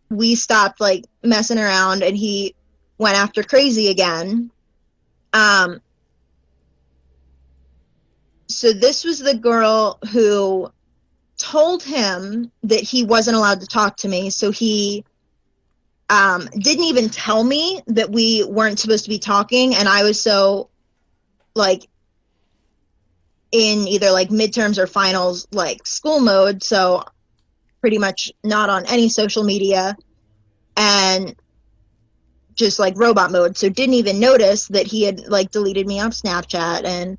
we stopped, like, messing around and he went after Crazy again, so this was the girl who told him that he wasn't allowed to talk to me, so he didn't even tell me that we weren't supposed to be talking, and I was so, like, in either, like, midterms or finals, like, school mode, so pretty much not on any social media, and just, like, robot mode, so didn't even notice that he had, like, deleted me off Snapchat, and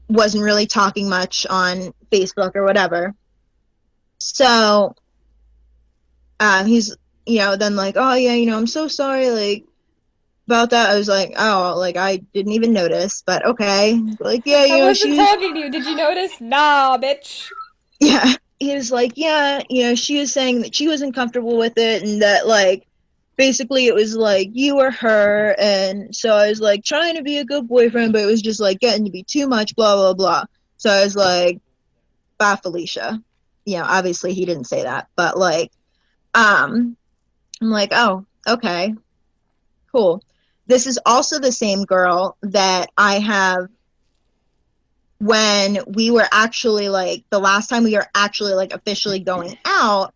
wasn't really talking much on Facebook or whatever. So he's, then like, oh yeah, I'm so sorry, like, about that. I was like, oh, like, I didn't even notice, but okay. Like, yeah, I wasn't talking to you. Did you notice? Nah, bitch. Yeah. He was like, yeah, she was saying that she wasn't comfortable with it and that, like, basically it was like you or her, and so I was like trying to be a good boyfriend, but it was just like getting to be too much, blah blah blah. So I was like, bye Felicia. Obviously he didn't say that, but like I'm like, oh, okay, cool. This is also the same girl that I have when we were actually, like, the last time we were actually, like, officially going out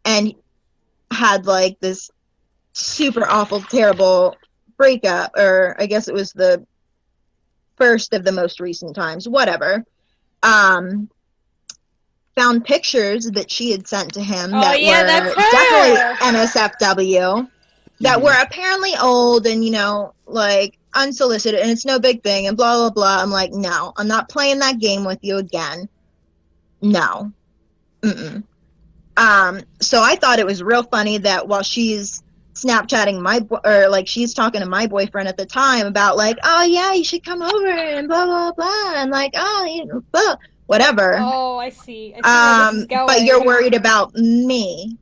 and had, like, this super awful, terrible breakup, or I guess it was the first of the most recent times, whatever. Found pictures that she had sent to him that were definitely NSFW, that were apparently old and, like, unsolicited, and it's no big thing, and blah, blah, blah. I'm like, no, I'm not playing that game with you again. No. Mm-mm. So I thought it was real funny that while she's Snapchatting or like she's talking to my boyfriend at the time about like, oh yeah, you should come over and blah blah blah, and like, oh, you know, blah, whatever. Oh, I see. I see where this is going. But you're worried about me.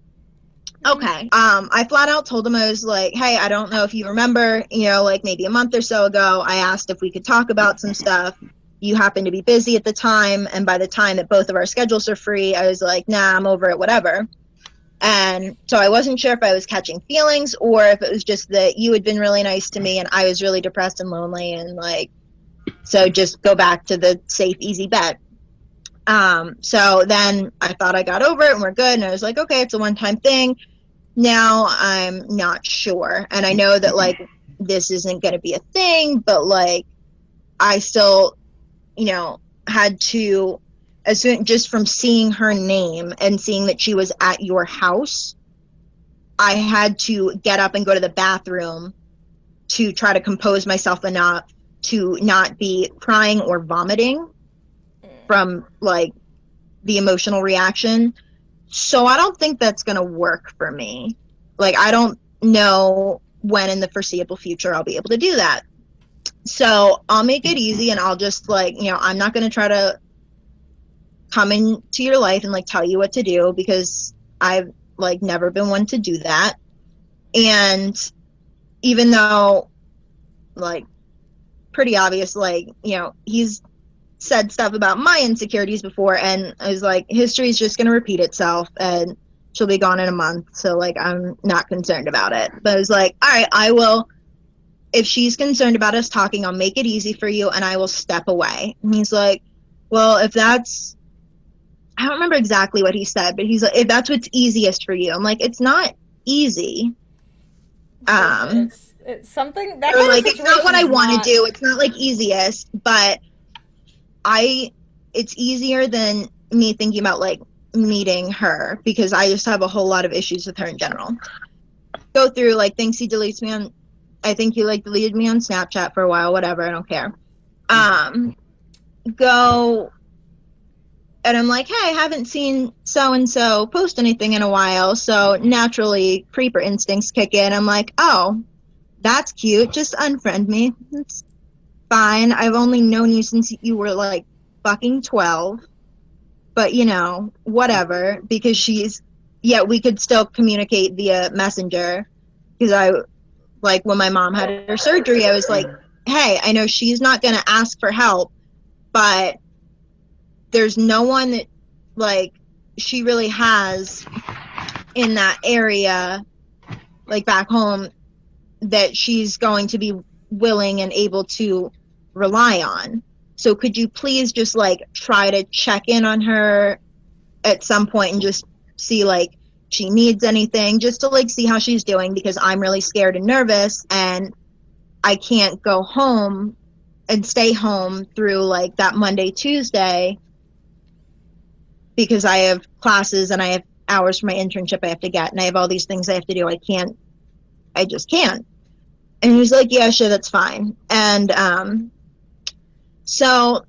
Okay. I flat out told him, I was like, hey, I don't know if you remember, you know, like maybe a month or so ago, I asked if we could talk about some stuff. You happened to be busy at the time, and by the time that both of our schedules are free, I was like, nah, I'm over it, whatever. And so I wasn't sure if I was catching feelings or if it was just that you had been really nice to me and I was really depressed and lonely, and like, so just go back to the safe, easy bet. So then I thought I got over it and we're good. And I was like, okay, it's a one-time thing. Now I'm not sure. And I know that like, this isn't going to be a thing, but like, I still, you know, had to, as soon, just from seeing her name and seeing that she was at your house, I had to get up and go to the bathroom to try to compose myself enough to not be crying or vomiting from like the emotional reaction. So I don't think that's going to work for me. Like, I don't know when in the foreseeable future I'll be able to do that. So I'll make it easy, and I'll just like, you know, I'm not going to try to come into your life and like tell you what to do, because I've like never been one to do that. And even though like pretty obvious, like, you know, he's said stuff about my insecurities before, and I was like, history's just going to repeat itself and she'll be gone in a month. So like, I'm not concerned about it. But I was like, all right, I will, if she's concerned about us talking, I'll make it easy for you and I will step away. And he's like, well, if that's, I don't remember exactly what he said, but he's like, if that's what's easiest for you. I'm like, it's not easy. It's something that or like, it's not what I want to do. It's not like easiest, but it's easier than me thinking about like meeting her, because I just have a whole lot of issues with her in general. Go through like, thinks he deletes me on, I think he like deleted me on Snapchat for a while, whatever, I don't care. Go, and I'm like, hey, I haven't seen so-and-so post anything in a while, so naturally creeper instincts kick in. I'm like, oh, that's cute, just unfriend me. It's fine. I've only known you since you were like fucking 12, but you know, whatever, because we could still communicate via Messenger, because I, like, when my mom had her surgery, I was like, hey, I know she's not going to ask for help, but there's no one that, like, she really has in that area, like, back home, that she's going to be willing and able to rely on. So could you please just, like, try to check in on her at some point and just see, like, she needs anything, just to like see how she's doing, because I'm really scared and nervous and I can't go home and stay home through like that Monday, Tuesday, because I have classes and I have hours for my internship I have to get and I have all these things I have to do. I just can't. And he's like, yeah, sure, that's fine. And so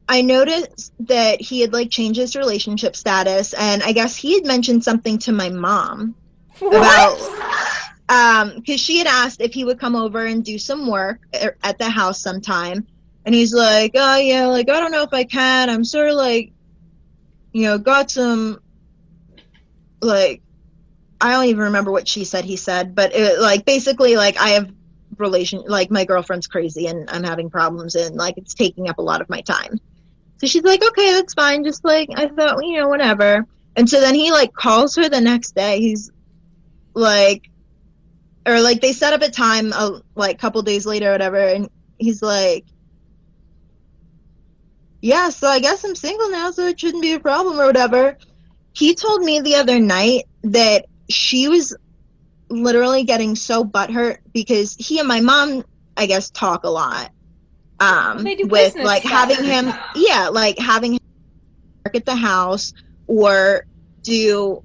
I noticed that he had like changed his relationship status, and I guess he had mentioned something to my mom about, because she had asked if he would come over and do some work at the house sometime, and he's like, oh yeah, like I don't know if I can. I'm sort of like, you know, got some, like, I don't even remember what she said he said, but it, like basically like I have like my girlfriend's crazy and I'm having problems and like it's taking up a lot of my time. So she's like, okay, that's fine. Just like, I thought, you know, whatever. And so then he like calls her the next day. He's like, or like they set up a time like a couple days later or whatever. And he's like, yeah, so I guess I'm single now, so it shouldn't be a problem or whatever. He told me the other night that she was literally getting so butthurt because he and my mom, I guess, talk a lot. With like stuff. Having him, yeah, like having him work at the house or do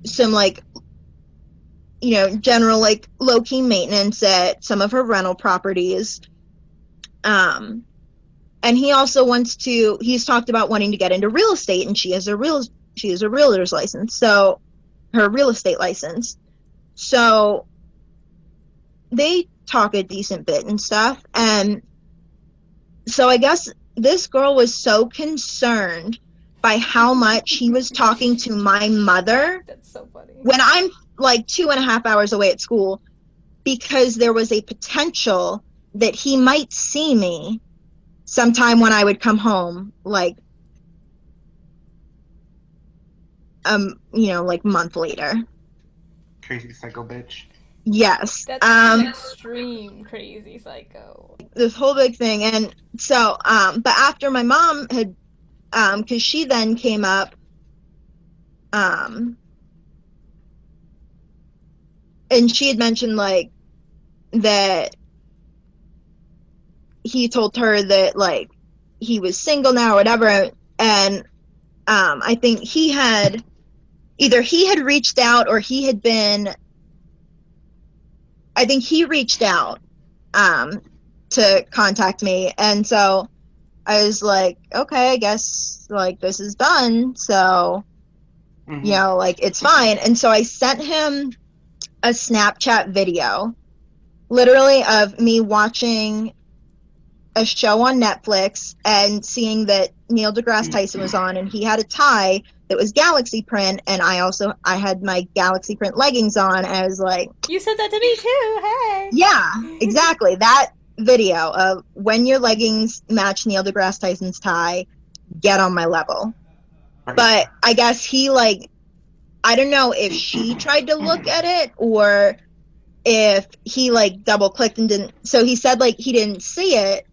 some like, you know, general like low-key maintenance at some of her rental properties. And he also he's talked about wanting to get into real estate, and she has a realtor's license, so her real estate license. So they talk a decent bit and stuff. And so I guess this girl was so concerned by how much he was talking to my mother. That's so funny. When I'm like 2.5 hours away at school, because there was a potential that he might see me sometime when I would come home, like, like a month later. Crazy psycho bitch. Yes. That's an extreme crazy psycho. This whole big thing. And so, but after my mom had, because she then came up, and she had mentioned, like, that he told her that, like, he was single now or whatever. And I think he had reached out, or he had been, I think he reached out to contact me. And so I was like, okay, I guess, like, this is done. So, like, it's fine. And so I sent him a Snapchat video, literally, of me watching a show on Netflix and seeing that Neil deGrasse Tyson was on, and he had a tie that was galaxy print, and I had my galaxy print leggings on, and I was like, you said that to me too, hey. Yeah, exactly. That video of when your leggings match Neil deGrasse Tyson's tie, get on my level. Right. But I guess he, like, I don't know if she tried to look at it or if he, like, double clicked and didn't. So he said, like, he didn't see it,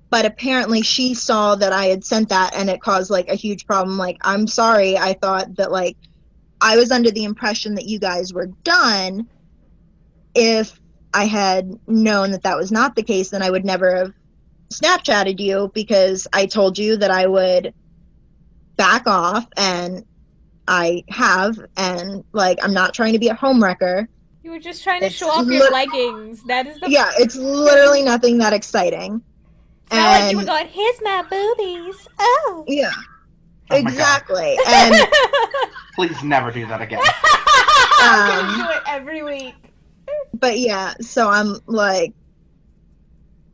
but apparently she saw that I had sent that, and it caused, like, a huge problem. Like, I'm sorry, I thought that, like, I was under the impression that you guys were done. If I had known that that was not the case, then I would never have Snapchatted you, because I told you that I would back off, and I have, and, like, I'm not trying to be a homewrecker. You were just trying to show off your leggings. That is the... Yeah, it's literally nothing that exciting. It's not like you were going, here's my boobies. Oh. Yeah. Oh exactly. And please never do that again. I'm gonna do it every week. But yeah, so I'm like,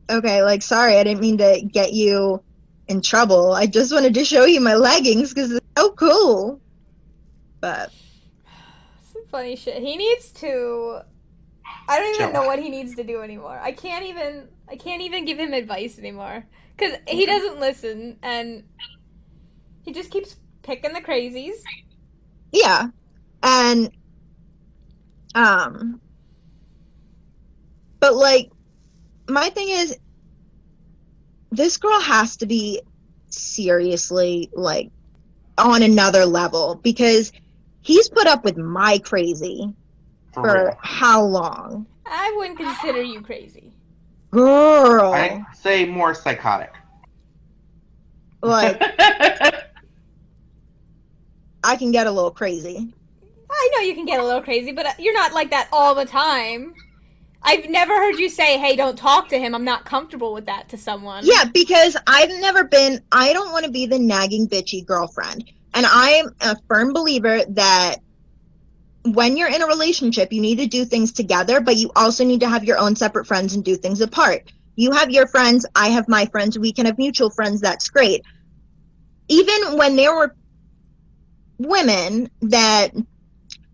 okay, like, sorry, I didn't mean to get you in trouble. I just wanted to show you my leggings because it's so cool. But some funny shit. He needs to... I don't even know what he needs to do anymore. I can't even give him advice anymore. Because he doesn't listen, and he just keeps picking the crazies. Yeah. And, but, like, my thing is, this girl has to be seriously, like, on another level, because he's put up with my crazy for how long? I wouldn't consider you crazy. Girl. I'd say more psychotic. Like, I can get a little crazy. I know you can get a little crazy, but you're not like that all the time. I've never heard you say, hey, don't talk to him. I'm not comfortable with that to someone. Yeah, because I don't want to be the nagging, bitchy girlfriend. And I'm a firm believer that when you're in a relationship, you need to do things together, but you also need to have your own separate friends and do things apart. You have your friends, I have my friends, we can have mutual friends, that's great. Even when there were women that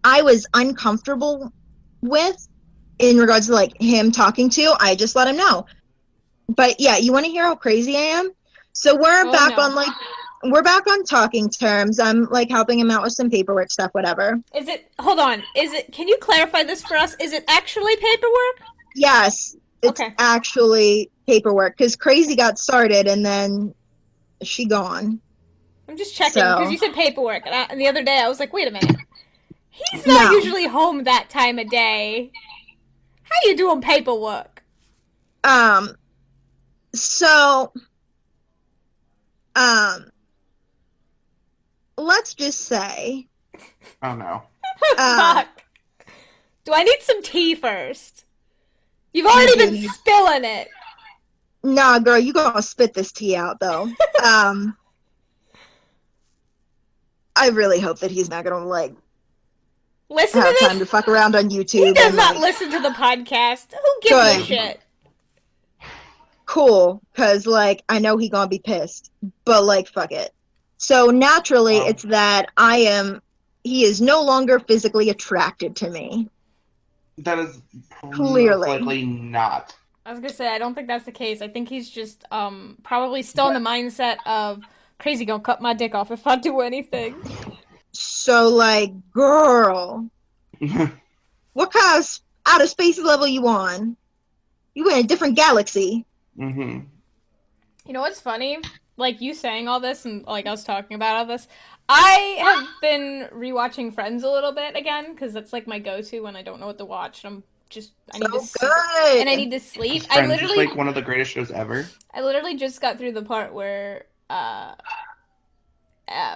I was uncomfortable with in regards to, like, him talking to, I just let him know. But yeah, you want to hear how crazy I am? So we're back on talking terms. I'm, like, helping him out with some paperwork stuff, whatever. Hold on, can you clarify this for us? Is it actually paperwork? Yes, it's actually paperwork, because crazy got started and then she gone. I'm just checking, because you said paperwork, and the other day I was like, wait a minute. He's not usually home that time of day. How you doing paperwork? So, let's just say... Oh, no. Fuck. Do I need some tea first? You've already been spilling it. Nah, girl, you gonna spit this tea out, though. I really hope that he's not gonna, like, Listen to have this. time to fuck around on YouTube. He does and, not like, listen to the podcast. Who gives a Good. shit? Cool, because, like, I know he gonna be pissed. But, like, fuck it. So, naturally, it's that he is no longer physically attracted to me. That is Clearly. most likely not. I was gonna say, I don't think that's the case. I think he's just, probably still in the mindset of, crazy gonna cut my dick off if I do anything. So, like, girl, what kind of outer space level you on? You in a different galaxy. Mm-hmm. You know what's funny? Like, you saying all this and, like, us talking about all this, I have been rewatching Friends a little bit again, because that's, like, my go-to when I don't know what to watch, and I need to sleep. And I need to sleep. Friends is, like, one of the greatest shows ever. I literally just got through the part where,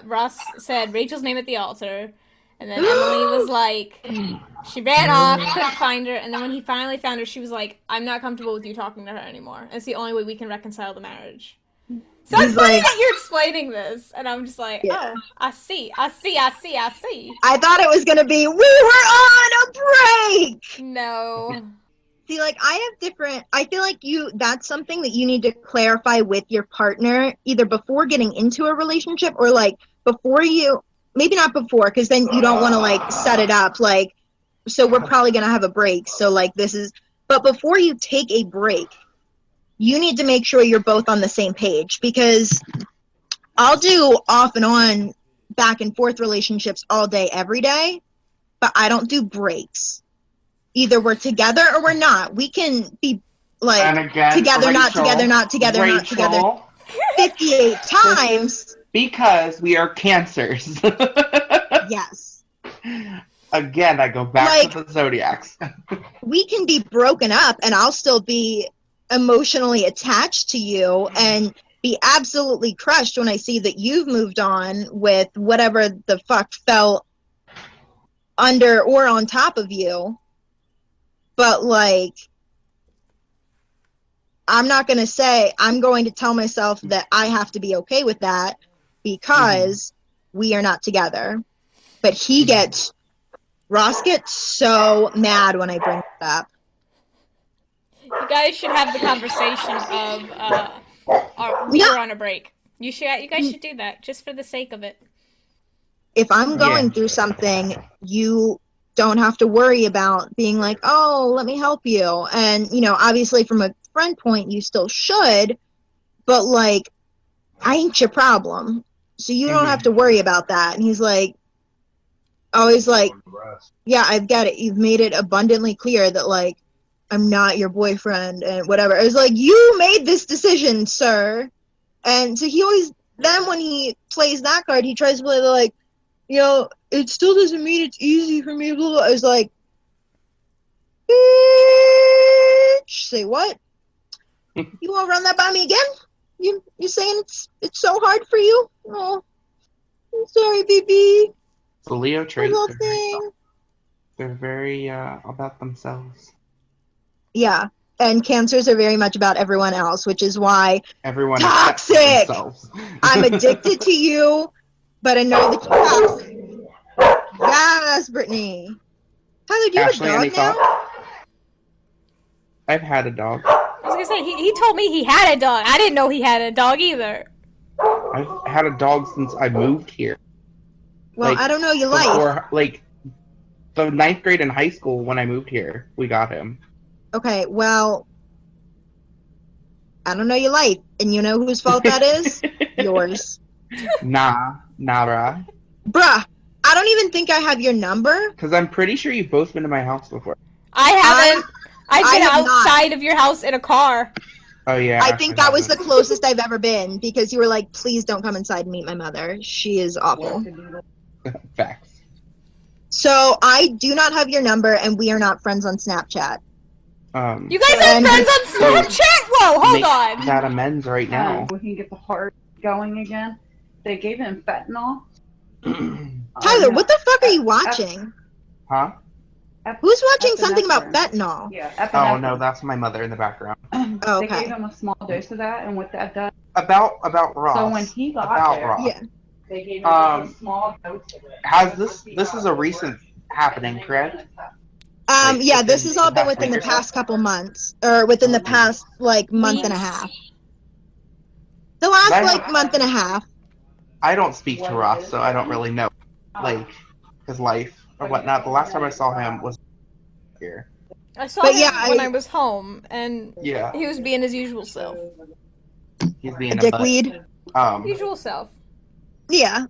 Ross said Rachel's name at the altar, and then Emily was like, she ran off, couldn't find her, and then when he finally found her, she was like, I'm not comfortable with you talking to her anymore. It's the only way we can reconcile the marriage. So it's funny that you're explaining this, and I'm just like, oh, I see. I thought it was gonna be, we were on a break! No. See, like, I feel like that's something that you need to clarify with your partner, either before getting into a relationship, or, like, maybe not before, because then you don't want to, like, set it up, like, so we're probably gonna have a break, so, like, but before you take a break, you need to make sure you're both on the same page, because I'll do off and on, back and forth relationships all day, every day, but I don't do breaks. Either we're together or we're not. We can be, like, together, Rachel, not together, not together, Rachel, not together, 58 times. Because we are cancers. Yes. Again, I go back to the zodiacs. We can be broken up and I'll still be emotionally attached to you and be absolutely crushed when I see that you've moved on with whatever the fuck fell under or on top of you. But, like, I'm going to tell myself that I have to be okay with that because we are not together. But Ross gets so mad when I bring it up. You guys should have the conversation of, we were on a break. You guys should do that, just for the sake of it. If I'm going through something, you don't have to worry about being like, oh, let me help you. And, you know, obviously from a friend point, you still should, but, like, I ain't your problem. So you don't have to worry about that. And he's like, always like, yeah, I get it. You've made it abundantly clear that, like, I'm not your boyfriend and whatever. It was like, you made this decision, sir. And so he always, then when he plays that card, he tries to play the, like, you know, it still doesn't mean it's easy for me, blah, blah. I was like, bitch, say what? You won't run that by me again? You saying it's so hard for you? Oh, I'm sorry, baby. The Leo traits, they're very about themselves. Yeah, and cancers are very much about everyone else, which is why everyone toxic. I'm addicted to you, but I know that you're toxic. Yes, Brittany. Tyler, do you have a dog now? I've had a dog. I was gonna say, he told me he had a dog. I didn't know he had a dog either. I've had a dog since I moved here. Well, I don't know your life. Like, the 9th grade in high school when I moved here, we got him. Okay, well, I don't know your life, and you know whose fault that is? Yours. Nah, bruh. Bruh, I don't even think I have your number. Because I'm pretty sure you've both been to my house before. I haven't. I've been outside of your house in a car. Oh, yeah. I think that was the closest I've ever been, because you were like, please don't come inside and meet my mother. She is awful. Facts. So, I do not have your number, and we are not friends on Snapchat. You guys are friends on Snapchat? Whoa, hold on. That amends right now. We can get the heart going again. They gave him fentanyl. Tyler, what the fuck are you watching? Huh? Who's watching something about fentanyl? Yeah. Oh, no, that's my mother in the background. Okay. They gave him a small dose of that, and what that does... About Ross. So when he got there, Ross. Yeah. they gave him a small dose of it. This is a recent happening, correct? Yeah, this has all been within the past couple months, or within the past, like, month and a half. The last, like, month and a half. I don't speak to Ross, so I don't really know, like, his life or whatnot. The last time I saw him was here. I saw him when I was home, and yeah, he was being his usual self. He's being a dickweed. Usual self. Yeah.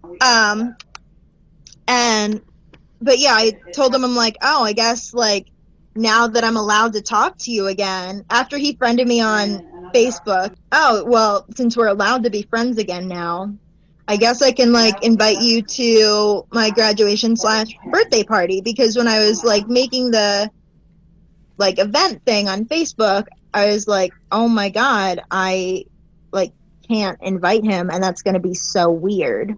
But yeah, I told him, I'm like, oh, I guess, like, now that I'm allowed to talk to you again, after he friended me on Facebook, oh, well, since we're allowed to be friends again now, I guess I can, like, invite you to my graduation / birthday party, because when I was, like, making the, like, event thing on Facebook, I was like, oh my god, I, like, can't invite him, and that's going to be so weird.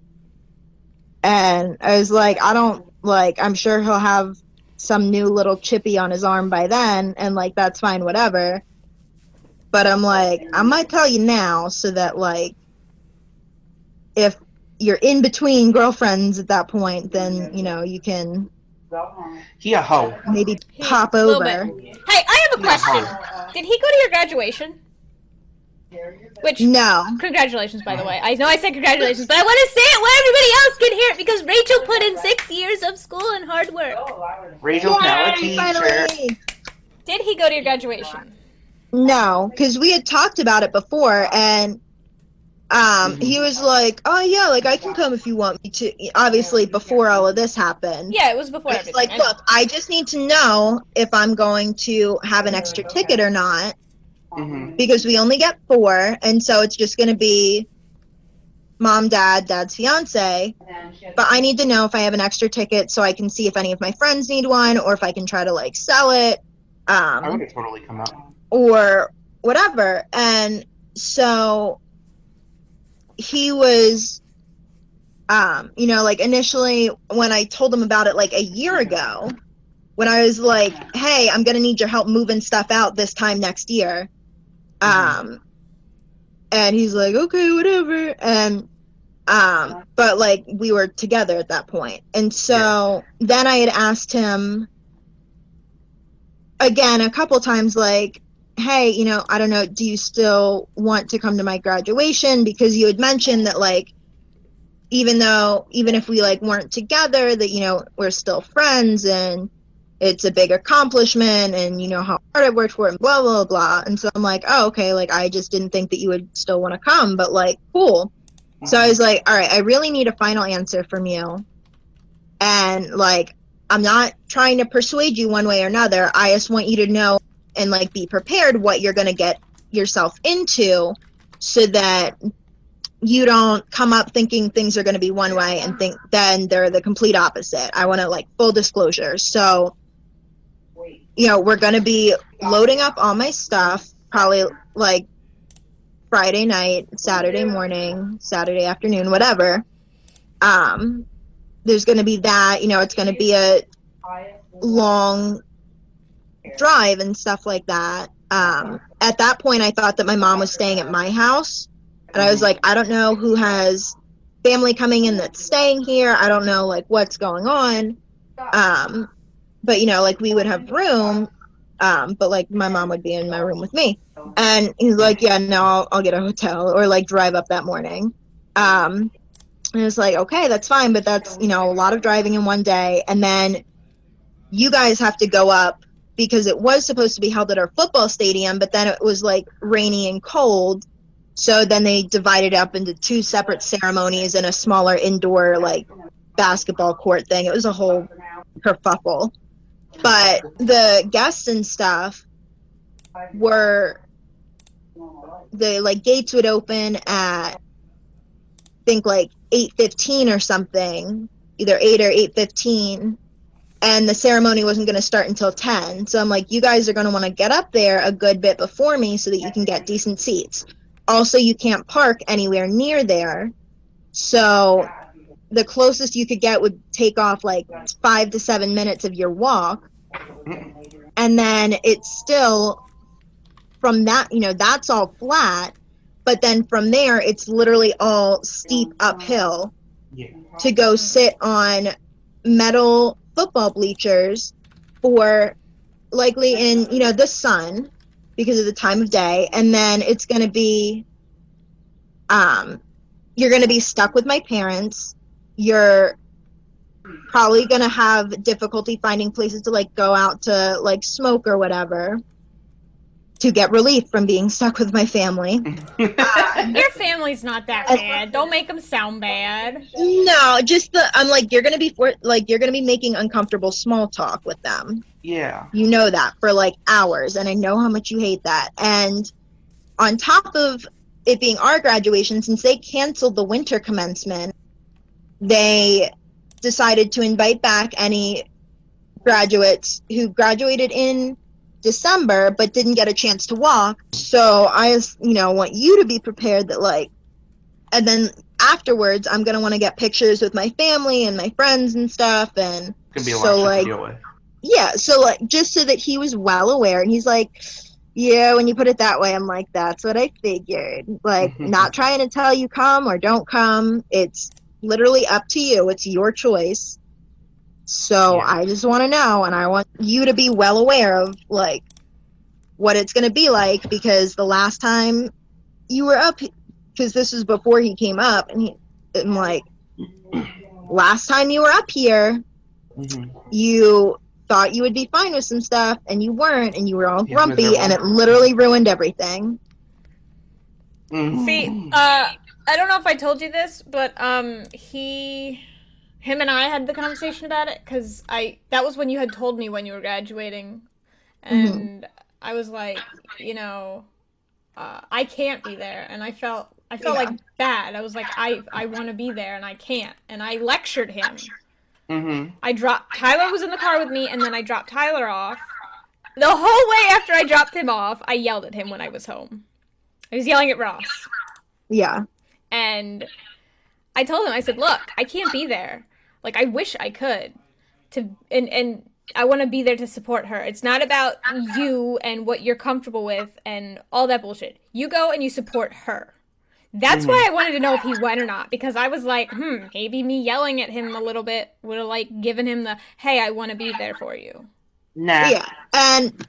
And I was like, I'm sure he'll have some new little chippy on his arm by then, and, like, that's fine, whatever. But I'm like, I might tell you now, so that, like, if you're in between girlfriends at that point, then, you know, you can he a hoe. maybe pop over. Hey, I have a question. Did he go to your graduation? Which, no. Congratulations, by the way. I know I said congratulations, but I want to say it where everybody else can hear it, because Rachel put in 6 years of school and hard work. Rachel's now a teacher. Finally. Did he go to your graduation? No, because we had talked about it before, and he was like, oh yeah, like, I can come if you want me to. Obviously, before all of this happened. Yeah, it was before everything. It's like, look, I just need to know if I'm going to have an extra ticket or not. Because we only get 4, and so it's just going to be mom, dad, dad's fiance. But I need to know if I have an extra ticket so I can see if any of my friends need one, or if I can try to, like, sell it. I would have totally come up. Or whatever. And so he was, you know, like, initially when I told him about it, like, a year ago, when I was like, hey, I'm going to need your help moving stuff out this time next year. And he's like, okay, whatever. And, but, like, we were together at that point. And so then I had asked him again a couple times, like, hey, you know, I don't know, do you still want to come to my graduation? Because you had mentioned that, like, even if we, like, weren't together, that, you know, we're still friends, and it's a big accomplishment, and you know how hard I worked for it, and blah, blah, blah. And so I'm like, oh, okay, like, I just didn't think that you would still want to come, but, like, cool. So I was like, all right, I really need a final answer from you. And, like, I'm not trying to persuade you one way or another. I just want you to know and, like, be prepared what you're going to get yourself into, so that you don't come up thinking things are going to be one way and think then they're the complete opposite. I want to, like, full disclosure. So, you know, we're going to be loading up all my stuff, probably, like, Friday night, Saturday morning, Saturday afternoon, whatever. There's going to be that, you know, it's going to be a long drive and stuff like that. At that point, I thought that my mom was staying at my house, and I was like, I don't know who has family coming in that's staying here. I don't know, like, what's going on. But, you know, like, we would have room, but, like, my mom would be in my room with me. And he's like, yeah, no, I'll get a hotel, or, like, drive up that morning. And it's like, okay, that's fine, but that's, you know, a lot of driving in one day. And then you guys have to go up, because it was supposed to be held at our football stadium, but then it was, like, rainy and cold. So then they divided up into 2 separate ceremonies and a smaller indoor, like, basketball court thing. It was a whole kerfuffle. But the guests and stuff were, the, like, gates would open at, I think, like, 8:15 or something, either 8 or 8:15, and the ceremony wasn't going to start until 10. So I'm like, you guys are going to want to get up there a good bit before me so that you can get decent seats. Also, you can't park anywhere near there, so the closest you could get would take off, like, 5 to 7 minutes of your walk. And then it's still, from that, you know, that's all flat, but then from there, it's literally all steep uphill to go sit on metal football bleachers for likely in, the sun because of the time of day. And then it's going to be, you're going to be stuck with my parents. You're probably going to have difficulty finding places to, like, go out to, like, smoke or whatever to get relief from being stuck with my family. Your family's not that bad. Don't make them sound bad. No, just I'm like, you're going to be making uncomfortable small talk with them. Yeah. You know that for, like, hours, and I know how much you hate that. And on top of it being our graduation, since they canceled the winter commencement, they decided to invite back any graduates who graduated in December but didn't get a chance to walk. So I want you to be prepared that, like, and then afterwards I'm gonna want to get pictures with my family and my friends and stuff, and Could be a so, lot like, to deal with. yeah, so, like, just so that he was well aware. And he's like, yeah, when you put it that way, I'm like, that's what I figured. Like, not trying to tell you come or don't come. It's literally up to you. It's your choice. So Yeah. I just want to know, and I want you to be well aware of, like, what it's going to be like, because the last time you were up, because this was before he came up, and I'm like, last time you were up here, you thought you would be fine with some stuff, and you weren't, and you were all grumpy, miserable. and it literally ruined everything. See, I don't know if I told you this, but him and I had the conversation about it, because that was when you had told me when you were graduating, and I was like, I can't be there, and I felt like bad. I was like, I want to be there, and I can't, and I lectured him. Tyler was in the car with me, and then I dropped Tyler off. The whole way after I dropped him off, I yelled at him when I was home. I was yelling at Ross. Yeah. And I told him, I said, look, I can't be there. Like, I wish I could. And I want to be there to support her. It's not about you and what you're comfortable with and all that bullshit. You go and you support her. That's why I wanted to know if he went or not, because I was like, maybe me yelling at him a little bit would have, like, given him the, hey, I want to be there for you. Nah. Yeah, and,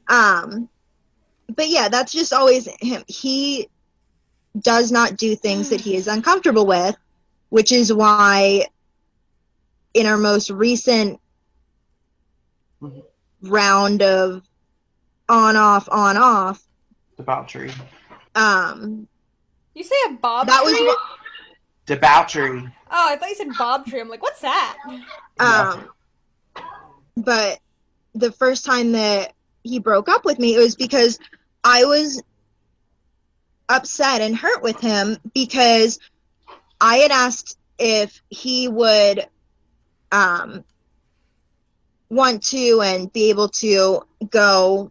but yeah, that's just always him. He does not do things that he is uncomfortable with, which is why in our most recent round of on-off, Debauchery. You say a bob that tree? was what, Debauchery. Oh, I thought you said bob tree. I'm like, what's that? But the first time that he broke up with me, it was because I was upset and hurt with him, because I had asked if he would want to and be able to go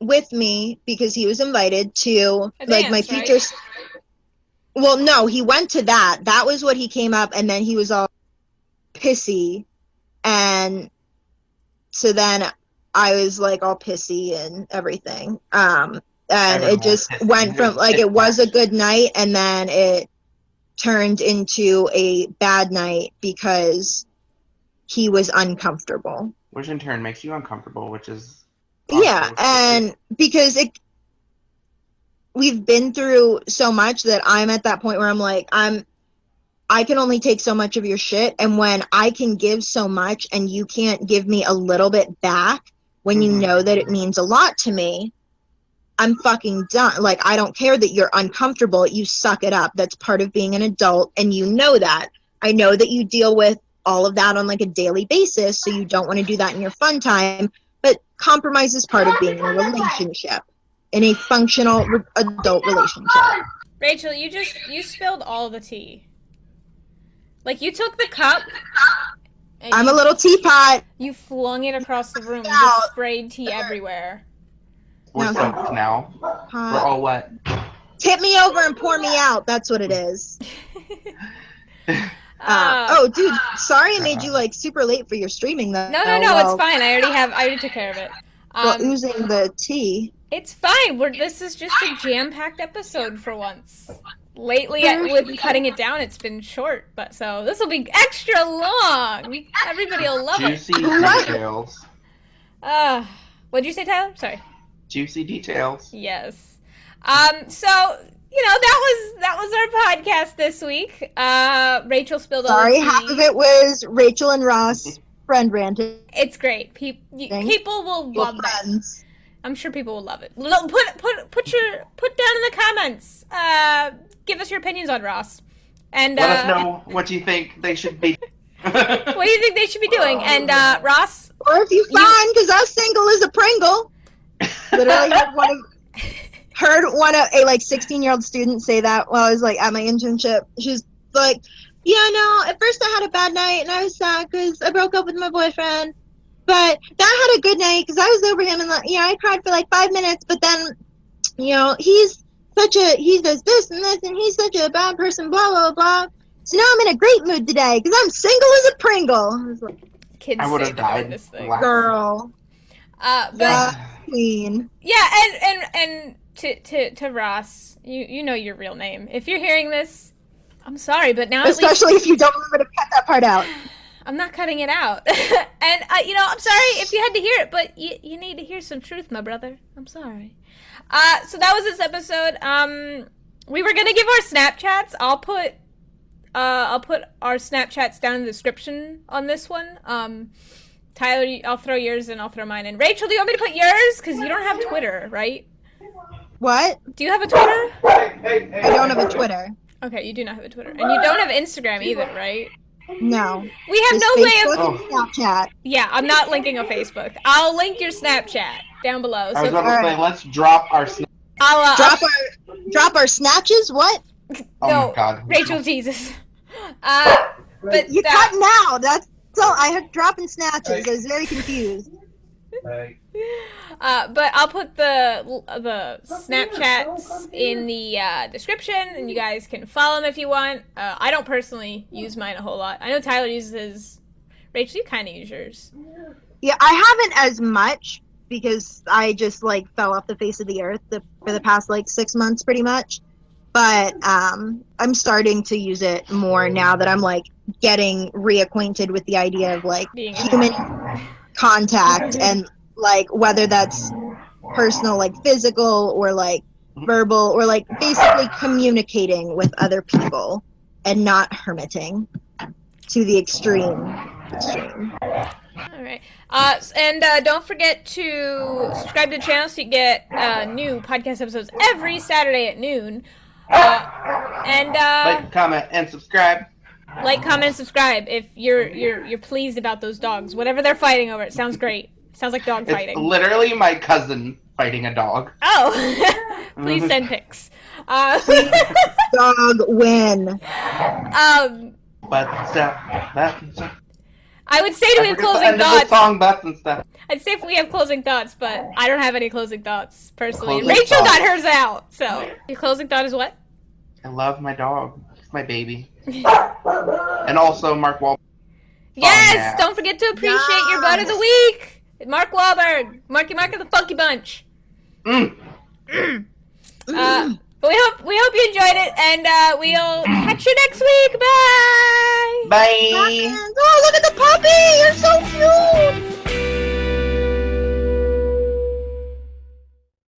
with me, because he was invited to like my future. Right? Well, no, he went to that. That was what he came up, and then he was all pissy, and so then I was like all pissy and everything. And it just went from like it was a good night, and then it turned into a bad night because he was uncomfortable. Which in turn makes you uncomfortable, which is yeah, and because we've been through so much that I'm at that point where I'm like, I can only take so much of your shit, and when I can give so much and you can't give me a little bit back when you know that it means a lot to me, I'm fucking done. Like, I don't care that you're uncomfortable. You suck it up. That's part of being an adult, and you know that. I know that you deal with all of that on like a daily basis, so you don't want to do that in your fun time, but compromise is part of being in a relationship, in a functional adult relationship. Rachel, you spilled all the tea. Like, you took the cup, and I'm a little teapot. you flung it across the room and just sprayed tea everywhere. We're No. soaked now. We're all wet. Tip me over and pour me out. That's what it is. Oh, dude, sorry I made you like super late for your streaming though. No, it's fine. I already took care of it. Oozing the tea. It's fine. This is just a jam-packed episode for once. lately with cutting it down, it's been short, but so this will be extra long. Everybody will love Juicy it. details. What'd you say, Tyler? Sorry. Juicy details. Yes. So that was our podcast this week. Rachel spilled all the tea. Half of it was Rachel and Ross friend ranting. It's great. People will love that. I'm sure people will love it. Put down in the comments. Give us your opinions on Ross, and let us know what you think they should be. What do you think they should be doing? And Ross, or if you find, because us single is a Pringle. Literally heard one of a 16-year-old student say that while I was at my internship. She's like, "Yeah, no. At first I had a bad night and I was sad because I broke up with my boyfriend. But then I had a good night because I was over him and I cried for 5 minutes. But then, he does this and this and he's such a bad person. Blah blah blah. So now I'm in a great mood today because I'm single as a Pringle." I was like, kids I would say have died. this thing. Girl. But queen. yeah, and to Ross, you know your real name. If you're hearing this, I'm sorry, but now especially if you don't remember to cut that part out. I'm not cutting it out. And I'm sorry if you had to hear it, but you need to hear some truth, my brother. I'm sorry. So that was this episode. We were gonna give our Snapchats. I'll put our Snapchats down in the description on this one. Tyler, I'll throw yours and I'll throw mine in. Rachel, do you want me to put yours? Because you don't have Twitter, right? What? Do you have a Twitter? I don't have a Twitter. Okay, you do not have a Twitter. And you don't have Instagram either, right? No. We have Just no way Facebook of... and Snapchat. Yeah, I'm not linking a Facebook. I'll link your Snapchat down below. I was So going to say, let's drop our Drop our snatches? What? Oh no, my God. Rachel, Jesus. But You cut now. That's all. I heard dropping snatches. I was very confused. But I'll put the Snapchats in the description, and you guys can follow them if you want. I don't personally use mine a whole lot. I know Tyler uses his. Rachel, you kind of use yours. Yeah, I haven't as much because I just fell off the face of the earth for the past 6 months, pretty much. But I'm starting to use it more now that I'm getting reacquainted with the idea of being human contact and whether that's personal, physical or verbal or basically communicating with other people and not hermiting to the extreme. All right. And don't forget to subscribe to the channel so you get new podcast episodes every Saturday at noon. Like, comment, and subscribe. Like, comment, and subscribe if you're pleased about those dogs. Whatever they're fighting over, it sounds great. Sounds like dog fighting. It's literally my cousin fighting a dog. Oh, please send pics. Dog win. I would say we have closing thoughts. I'd say if we have closing thoughts, but I don't have any closing thoughts personally. Rachel got hers out. So your closing thought is what? I love my dog. It's my baby. And also Mark Wahlberg. Yes, don't forget to appreciate your butt of the week. Mark Wahlberg. Marky Mark of the Funky Bunch. But we hope you enjoyed it, and we'll catch you next week. Bye. Bye. Oh, look at the puppy! You're so cute.